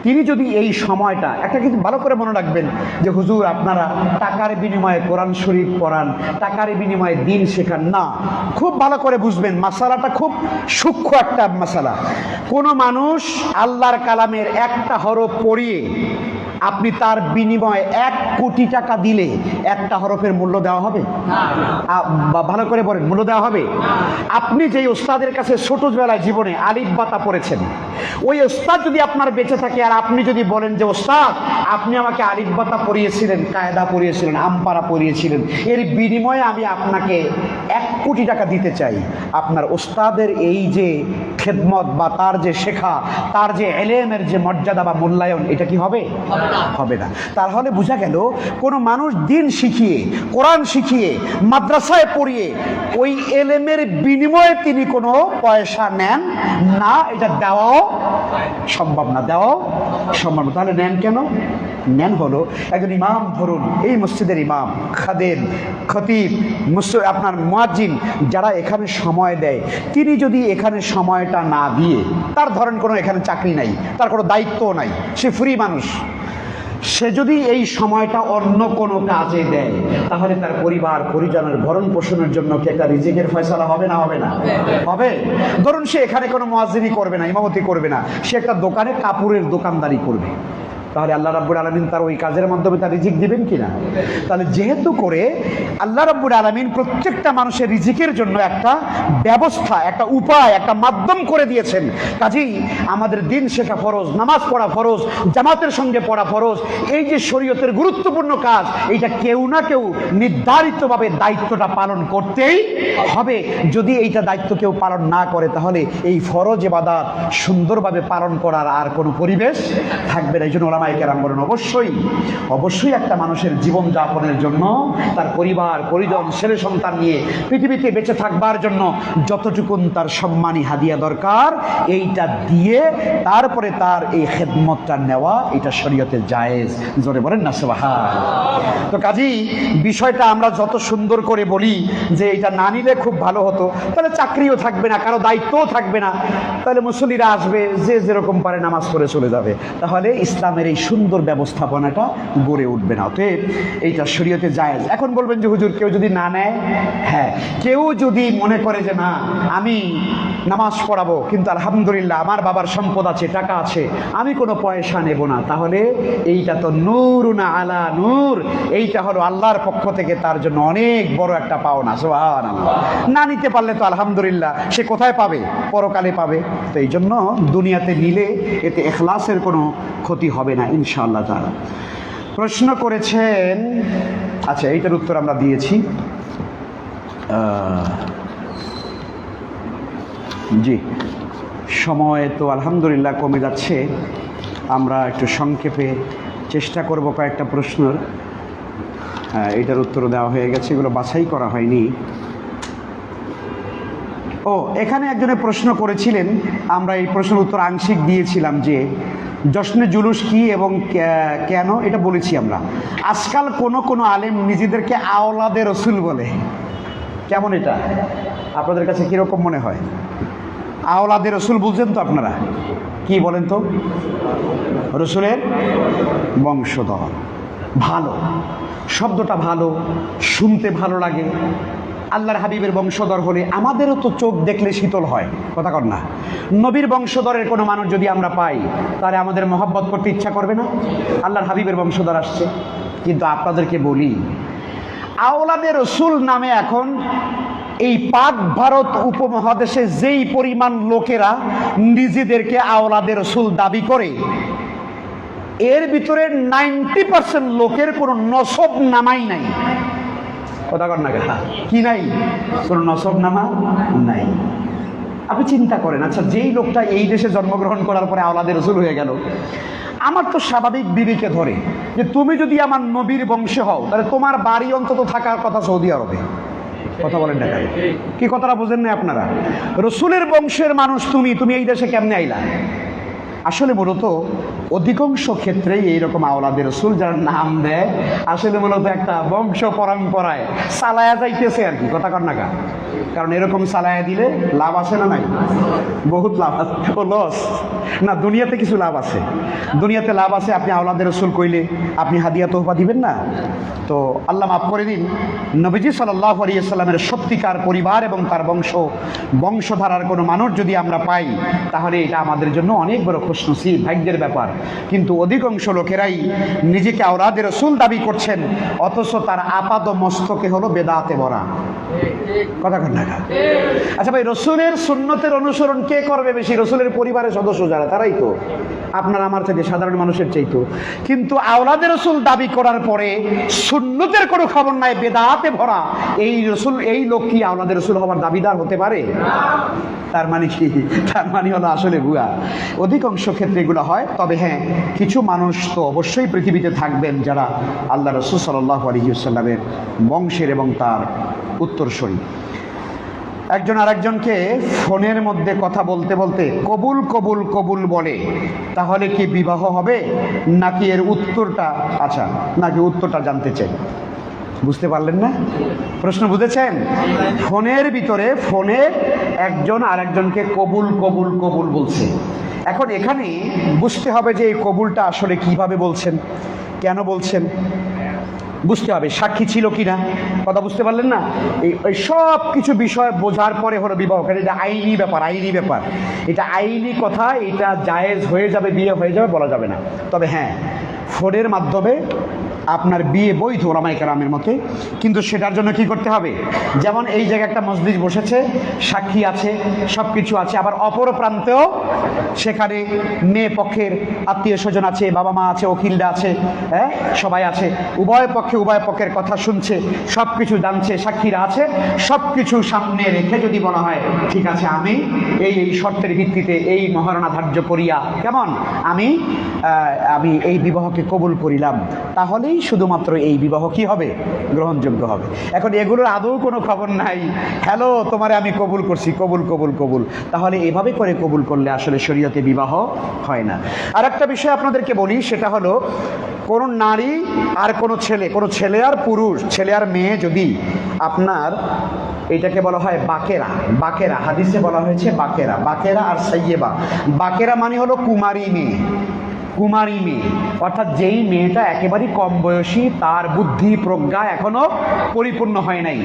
তিনি যদি এই সময়টা, একটা কিন্তু ভালো করে মনে রাখবেন যে হুজুর আপনারা টাকার বিনিময়ে কোরআন শরীফ পড়ান, টাকার বিনিময়ে দিন শেখান না। খুব ভালো করে বুঝবেন, মাসালাটা খুব সূক্ষ্ম একটা মাসালা। কোনো মানুষ আল্লাহর কালামের একটা হরফ পড়িয়ে আপনি তার বিনিময়ে 1 কোটি টাকা দিলে একটা হরফের মূল্য দেওয়া হবে? ভালো করে বলেন, মূল্য দেওয়া হবে? আপনি যেই ওস্তাদের কাছে ছোটবেলায় জীবনে আলিফ বাতা পড়েছেন, ওই ওস্তাদ যদি আপনার বেঁচে থাকে আর আপনি যদি বলেন যে ওস্তাদ আপনি আমাকে আলিফ বাতা পড়িয়েছিলেন, কায়দা পড়িয়েছিলেন, আমপারা পড়িয়েছিলেন, এর বিনিময়ে আমি আপনাকে 1 কোটি টাকা দিতে চাই, আপনার ওস্তাদের এই যে খেদমত বা তার যে শেখা, তার যে এলেমের যে মর্যাদা বা মূল্যায়ন, এটা কি হবে? হবে না। তাহলে বোঝা গেল কোনো মানুষ দিন শিখিয়ে, কোরআন শিখিয়ে, মাদ্রাসায় পড়িয়ে ওই এলেমের বিনিময়ে তিনি কোনো পয়সা নেন না, এটা দেওয়াও সম্ভব না, দেওয়াও সম্ভব না। তাহলে নেন কেন? নেন হলো একজন ইমাম, ধরুন এই মসজিদের ইমাম, খাদেম, খতিব, আপনার মুয়াজ্জিন, যারা এখানে সময় দেয়, তিনি যদি এখানে সময়টা না দিয়ে, তার ধরেন কোনো এখানে চাকরি নাই, তার কোনো দায়িত্বও নাই, সে ফ্রি মানুষ, সে যদি এই সময়টা অন্য কোনো কাজে দেয়, তাহলে তার পরিবার পরিজনের ভরণ পোষণের জন্য কি একটা রিজিকের ফয়সালা হবে না? হবে না? হবে। ধরুন সে এখানে কোনো মুয়াজ্জিনি করবে না, ইমামতি করবে না, সে একটা দোকানে কাপড়ের দোকানদারি করবে, তাহলে আল্লাহ রাব্বুল আলামিন তার ওই কাজের মাধ্যমে তার রিজিক দিবেন কিনা? তাহলে যেহেতু করে আল্লাহ রাব্বুল আলামিন প্রত্যেকটা মানুষের রিজিকের জন্য একটা ব্যবস্থা, একটা উপায়, একটা মাধ্যম করে দিয়েছেন, কাজেই আমাদের দিন শেখা ফরজ, নামাজ পড়া ফরজ, জামাতের সঙ্গে পড়া ফরজ। এই যে শরীয়তের গুরুত্বপূর্ণ কাজ, এইটা কেউ না কেউ নির্ধারিতভাবে দায়িত্বটা পালন করতেই হবে। যদি এইটা দায়িত্ব কেউ পালন না করে, তাহলে এই ফরজ ইবাদত সুন্দরভাবে পালন করার আর কোনো পরিবেশ থাকবে না। এই জন্য ওলামায়ে কেরাম বলেন, অবশ্যই একটা মানুষের জীবন যাপনের জন্য, তার পরিবার পরিজন ছেলে সন্তান নিয়ে পৃথিবীতে বেঁচে থাকবার জন্য যতটুকুন তার সম্মানী হাদিয়া দরকার, এইটা দিয়ে তারপরে তার এই খেদমতটা নেওয়া, এটা শরীয়তের জায়েজ। জোরে বলেন না সুবহানাল্লাহ। তো কাজেই বিষয়টা আমরা যত সুন্দর করে বলি যে এটা না নিলে খুব ভালো হতো, তাহলে চাকরিও থাকবে না, কারো দায়িত্বও থাকবে না, তাহলে মুসল্লিরা আসবে, যে যেরকম পারে নামাজ পড়ে চলে যাবে, তাহলে ইসলামের এই সুন্দর ব্যবস্থাপনাটা গড়ে উঠবে না। অতএব এইটা শরীয়তে জায়েজ। এখন বলবেন যে হুজুর কেউ যদি না নেয়, হ্যাঁ, কেউ যদি মনে করে যে না আমি নামাজ পড়াবো, কিন্তু আলহামদুলিল্লাহ আমার বাবার সম্পদ আছে, টাকা আছে, আমি কোনো পয়সা নেব না, তাহলে এইটা তো নূরুন আলা নূর, এইটা হলো আল্লাহর পক্ষ থেকে তার জন্য অনেক বড় একটা পাওনা। সুবহানাল্লাহ। না নিতে পারলে তো আলহামদুলিল্লাহ, সে কোথায় পাবে? পরকালে পাবে। তো এই জন্য দুনিয়াতে নিলে এতে ইখলাসের কোনো ক্ষতি হবে না ইনশাআল্লাহ তাআলা। প্রশ্ন করেছেন, আচ্ছা এইটার উত্তর আমরা দিয়েছি। জি, সময় তো আলহামদুলিল্লাহ কমে যাচ্ছে, আমরা একটু সংক্ষেপে চেষ্টা করব কয়েকটা প্রশ্নের। এইটার উত্তর দেওয়া হয়ে গেছে, এগুলো বাছাই করা হয়নি। ও, এখানে একজনে প্রশ্ন করেছিলেন, আমরা এই প্রশ্নের উত্তর আংশিক দিয়েছিলাম যে জশ্নে জুলুস কি এবং কেন, এটা বলেছি আমরা। আজকাল কোনো আলেম নিজেদেরকে আওলাদে রসুল বলে, কেমন এটা আপনাদের কাছে কীরকম মনে হয়? আওলাদে রসুল বুঝছেন তো আপনারা, কি বলেন তো? রসুলের বংশধর। ভালো শব্দটা, ভালো শুনতে ভালো লাগে। আল্লাহর হাবিবের বংশধর হলে আমাদেরও তো চোখ দেখলে শীতল হয়, কথা কর না? নবীর বংশধরের কোনো মানুষ যদি আমরা পাই, তাহলে আমাদের মহব্বত করতে ইচ্ছা করবে না? আল্লাহর হাবিবের বংশধর আসছে। কিন্তু আপনাদেরকে বলি, আওলাদে রসুল নামে এখন এই পাক ভারত উপমহাদেশে যেই পরিমাণ লোকেরা নিজেদেরকে আওলাদে রসুল দাবি করে, এর ভিতরে 90% লোকের কোনো নসব নামাই নাই। কথা কর না, কি নাই? কোনো নসব নামা নাই। আপনি চিন্তা করেন, আচ্ছা যেই লোকটা এই দেশে জন্মগ্রহণ করার পরে আওলাদে রসুল হয়ে গেল, আমার তো স্বাভাবিক বিবেকে ধরে যে তুমি যদি আমার নবীর বংশে হও, তাহলে তোমার বাড়ি অন্তত থাকার কথা সৌদি আরবে। কথা বলেন না, কি কথাটা বোঝেন না আপনারা? রসুলের বংশের মানুষ তুমি এই দেশে কেমনে আইলা? আসলে মূলত অধিকাংশ ক্ষেত্রেই এইরকম আওলাদে রসুল যার নাম দেয়, আসলে মূলত একটা বংশ পরম্পরায় চালায়া যাইতেছে আর কি, কথা কর না। কারণ এরকম চালায়া দিলে লাভ আছে না নাই? বহুত লাভ আছে। ও লস না, দুনিয়াতে কিছু লাভ আছে, দুনিয়াতে লাভ আছে। আপনি আওলাদে রসুল কইলে আপনি হাদিয়া তোহফা দিবেন না? তো আল্লাহ মাফ করে দিন, নবীজি সাল্লাল্লাহু আলাইহি ওয়াসাল্লামের সত্যিকার পরিবার এবং তার বংশধারার কোনো মানুষ যদি আমরা পাই, তাহলে এটা আমাদের জন্য অনেক বড় খুশনসিব, ভাগ্যের ব্যাপার। কিন্তু অধিকাংশ লোকেরাই নিজেকে আওলাদে রসুল দাবি করছেন, অথচ তার আপাদ মস্তকে হলো বেদাতে ভরা। কথা কন না? আচ্ছা ভাই, রসুলের সুন্নতের অনুসরণ কে করবে বেশি? রসুলের পরিবারের সদস্য যারা, তারাই তো। আপনার আমার থেকে সাধারণ মানুষের চাইতো। কিন্তু আওলাদে রসুল দাবি করার পরে সুন্নতের কোনো খবর নাই, বেদাতে ভরা, এই লোক কি আওলাদে রসুল হওয়ার দাবিদার হতে পারে? তার মানে কি? তার মানে হলো আসলে ভুয়া। অধিকাংশ ক্ষেত্রে এগুলো হয়। তবে হ্যাঁ, কিছু মানুষ তো অবশ্যই পৃথিবীতে থাকবেন যারা আল্লাহ রসুল সাল্লাল্লাহু আলাইহি ওয়াসাল্লামের বংশের এবং তার উত্তরসূরি। একজন আরেকজনকে ফোনের মধ্যে কথা বলতে বলতে কবুল কবুল কবুল বলে, তাহলে কি বিবাহ হবে নাকি এর উত্তরটা, আচ্ছা নাকি উত্তরটা জানতে চাই। বুঝতে পারলেন না প্রশ্ন? বুঝেছেন? ফোনের ভিতরে ফোনে একজন আরেকজনকে কবুল কবুল কবুল বলছে। এখন এখানে বুঝতে হবে যে এই কবুলটা আসলে কিভাবে বলছেন, কেন বলছেন, বুঝতে হবে। সাক্ষী ছিল কিনা, কথা বুঝতে পারলেন না? এই সব কিছু বিষয় বোঝার পরে হলো বিবাহ। কারণ এটা আইনি ব্যাপার, আইনি ব্যাপার, এটা আইনি কথা, এটা জায়েজ হয়ে যাবে, বিয়ে হয়ে যাবে বলা যাবে না। তবে হ্যাঁ, ফোনের মাধ্যমে আপনার বিয়ে বৈধ ওলামায়ে কেরামের মতে, কিন্তু সেটার জন্য কি করতে হবে? যেমন এই জায়গায় একটা মজলিস বসেছে, সাক্ষী আছে, সব কিছু আছে, আবার অপর প্রান্তেও সেখানে মেয়ে পক্ষের আত্মীয় স্বজন আছে, বাবা মা আছে, উকিলরা আছে, হ্যাঁ সবাই আছে, উভয় পক্ষের কথা শুনছে, সব কিছু জানছে, সাক্ষীরা আছে, সব কিছু সামনে রেখে যদি বলা হয় ঠিক আছে, আমি এই শর্তের ভিত্তিতে এই মহারণা ধার্য করিয়া কেমন আমি এই বিবাহকে কবুল করিলাম, তাহলেই শুধুমাত্র এই বিবাহ কি হবে? গ্রহণযোগ্য হবে। এখন এগুলোর আদৌ কোনো খবর নাই, হ্যালো তোমারে আমি কবুল করছি, কবুল কবুল কবুল, তাহলে এভাবে করে কবুল করলে আসলে শরীয়তে বিবাহ হয় না। আর একটা বিষয় আপনাদেরকে বলি, সেটা হলো কোনো নারী আর কোনো ছেলে আর পুরুষ, ছেলে আর মেয়ে যদি আপনার, এটাকে বলা হয় বাকেরা, হাদিসে বলা হয়েছে বাকেরা আর সাইয়েবা। বাকেরা মানে হলো কুমারী মেয়ে, অর্থাৎ যেই মেয়েটা একেবারেই কম বয়সী, তার বুদ্ধি প্রজ্ঞা এখনো পরিপূর্ণ হয় নাই,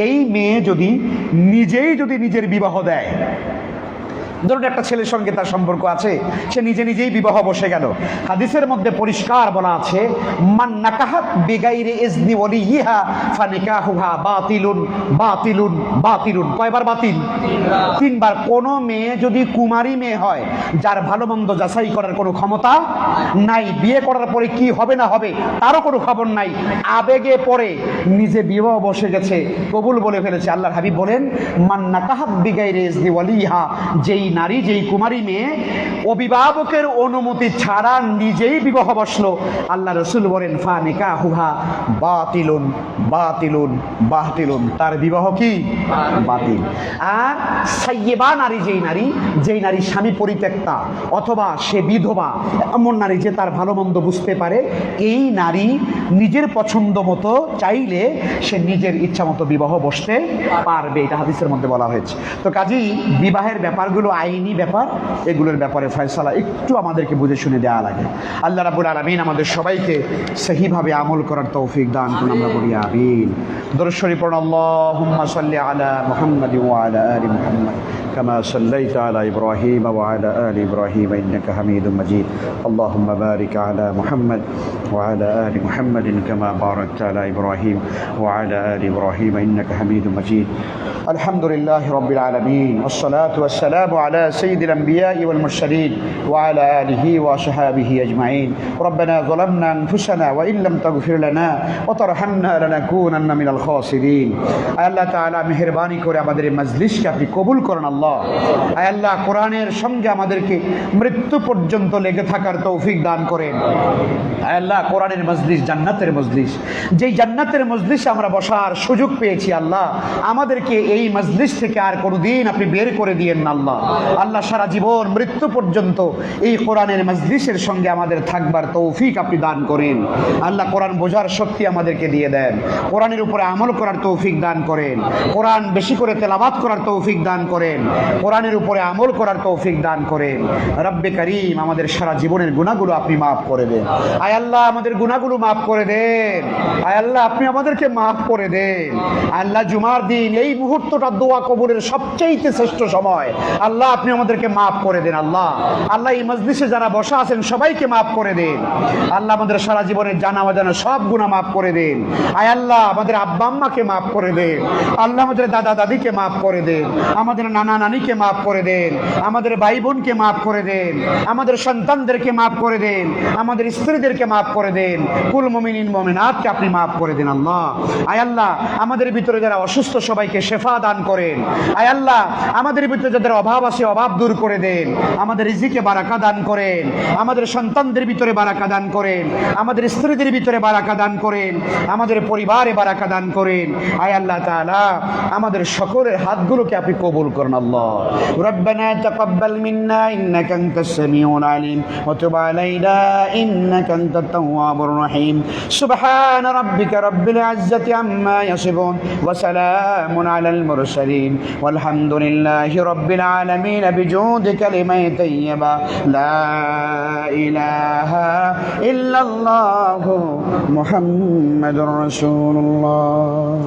এই মেয়ে যদি নিজের বিবাহ দেয়, ধরুন একটা ছেলের সঙ্গে তার সম্পর্ক আছে, সে নিজে নিজেই বিবাহ বসে গেল। হাদিসের মধ্যে পরিষ্কার বলা আছে, মান নাকাহাত বিগাইরি ইজনি ওয়ালিহা ফানিকাহুহা বাতিলুন বাতিলুন বাতিলুন। কয়বার বাতিল? তিনবার। কোনো মেয়ে যদি কুমারী মেয়ে হয়, যার ভালো মন্দ যাচাই করার কোনো ক্ষমতা নাই, বিয়ে করার পরে কি হবে না হবে তারও কোনো খবর নাই, আবেগে পড়ে নিজে বিবাহ বসে গেছে, কবুল বলে ফেলেছে, আল্লাহর হাবিব বলেন মান নাকাহাত বিগাইরি ইজনি ওয়ালিহা, যেই নারী, যেই কুমারী মেয়ে অভিভাবকের অনুমতি ছাড়া নিজেই বিবাহ বসলো, আল্লাহ রসুল বলেন ফানিকাহুহা বাতিলুন বাতিলুন বাতিলুন, তার বিবাহ কি? বাতিল। আর সাইয়্যিবা নারী, যেই নারী স্বামী পরিত্যক্তা অথবা সে বিধবা, এমন নারী যে তার ভালো মন্দ বুঝতে পারে, এই নারী নিজের পছন্দ মতো চাইলে সে নিজের ইচ্ছা মতো বিবাহ বসতে পারবে, এটা হাদিসের মধ্যে বলা হয়েছে। তো কাজেই বিবাহের ব্যাপারগুলো আইনি ব্যাপার, এগুলোর ব্যাপারে ফয়সালা একটু আমাদেরকে বুঝে শুনে দেওয়া লাগে। আল্লাহ রাব্বুল আলামিন আমাদের সবাইকে সহিভাবে আমল করার তৌফিক দান করুন, আমরা বলি আমিন। দরুদ শরীফ পড়ুন, আল্লাহুম্মা সাল্লি আলা মুহাম্মাদ ওয়া আলা আলি মুহাম্মাদ কামা সাল্লাইতা আলা ইব্রাহিম ওয়া আলা আলি ইব্রাহিম ইন্নাকা হামিদুম মাজিদ। আল্লাহুম্মা বারিক আলা মুহাম্মাদ ওয়া আলা আলি মুহাম্মাদ কামা বারাকতা আলা ইব্রাহিম ওয়া আলা আলি ইব্রাহিম ইন্নাকা হামিদুম মাজিদ। আলহামদুলিল্লাহি রাব্বিল আলামিন, ওয়াসসালাতু ওয়াসসালামু আলা সাইয়্যিদিল আমবিয়া'i ওয়াল মুরসালিন ওয়া আলা আলিহি ওয়া আসহাবিহি আজমাইন। রব্বানা যালামনা আনফুসানা ওয়া ইল্লাম তাগফির লানা ওয়া তারহামনা লানাকুনান্না মিনাল খাসিরিন। আয় আল্লাহ তাআলা, মেহেরবানি করে আমাদের এই মজলিসকে আপনি কবুল করেন আল্লাহ। আয় আল্লাহ, কোরআনের সঙ্গে আমাদেরকে মৃত্যু পর্যন্ত লেগে থাকার তৌফিক দান করেন। আয় আল্লাহ, কোরআনের মজলিস জান্নাতের মজলিস, যেই জান্নাতের মজলিসে আমরা বসার সুযোগ পেয়েছি আল্লাহ, আমাদেরকে এই মজলিস থেকে আর কোনোদিন আপনি বের করে দিয়েন না আল্লাহ। আল্লাহ, সারা জীবন মৃত্যু পর্যন্ত এই কোরআনের মজলিসের সঙ্গে আমাদের থাকবার তৌফিক আপনি দান করেন আল্লাহ। কোরআন বোঝার শক্তি আমাদেরকে দিয়ে দেন, কোরআনের উপরে আমল করার তৌফিক দান করেন, কোরআন বেশি করে তেলাওয়াত করার তৌফিক দান করেন, কোরআনের উপরে আমল করার তৌফিক দান করেন। রব্বে করিম, আমাদের সারা জীবনের গুনাহগুলো আপনি মাফ করে দেন। আয় আল্লাহ, আমাদের গুনাহগুলো মাফ করে দেন। আয় আল্লাহ, আপনি আমাদেরকে মাফ করে দেন। আল্লাহ, জুমার দিন এই মুহূর্তটা দোয়া কবুলের সবচেয়ে শ্রেষ্ঠ সময় আল্লাহ, আপনি আমাদেরকে মাফ করে দেন আল্লাহ। আল্লাহ, এই মজলিসে যারা বসা আছেন সবাইকে মাফ করে দেন আল্লাহ। আমাদের সারা জীবনের জানা অজানা সব গুনাহ মাফ করে দেন। আয় আল্লাহ, আমাদের আব্বা আম্মাকে মাফ করে দেন আল্লাহ, আমাদের দাদা দাদিকে মাফ করে দেন, আমাদের নানা নানিকে মাফ করে দেন, আমাদের ভাই বোনকে মাফ করে দেন, আমাদের সন্তানদেরকে মাফ করে দেন, আমাদের স্ত্রীদেরকে মাফ করে দেন, কুল মুমিনিন মুমিনাতকে আপনি মাফ করে দেন আল্লাহ। আয় আল্লাহ, আমাদের ভিতরে যারা অসুস্থ সবাইকে শেফা দান করেন। আয় আল্লাহ, আমাদের ভিতরে যাদের অভাব আছে অভাব দূর করে দেন, আমাদের রিজিকে বারাকা দান করেন, আমাদের সন্তানদের ভিতরে বারাকা দান করেন, আমাদের স্ত্রীদের ভিতরে বারাকা দান করেন, আমাদের পরিবারে বারাকা দান করেন। আয় আল্লাহ তাআলা, আমাদের সকলের হাতগুলোকে আপনি কবুল করুন আল্লাহ। রব্বানা তাকাব্বাল মিন্না ইন্নাকা আনতাস সামিউল আলিম ওয়া তুব আলাইনা ইন্নাকা আনতাত তাওয়াবুর রহিম। সুবহানা রাব্বিকা রাব্বিল ইজ্জাতি আম্মা ইয়াসিফুন ওয়া সালামুন আলাল মুরসালিন ওয়ালহামদুলিল্লাহি রাব্বিল আলামিন বিজুদিকা লিমা তাইয়্যিবা লা ইলাহা ইল্লাল্লাহু মুহাম্মাদুর রাসূলুল্লাহ।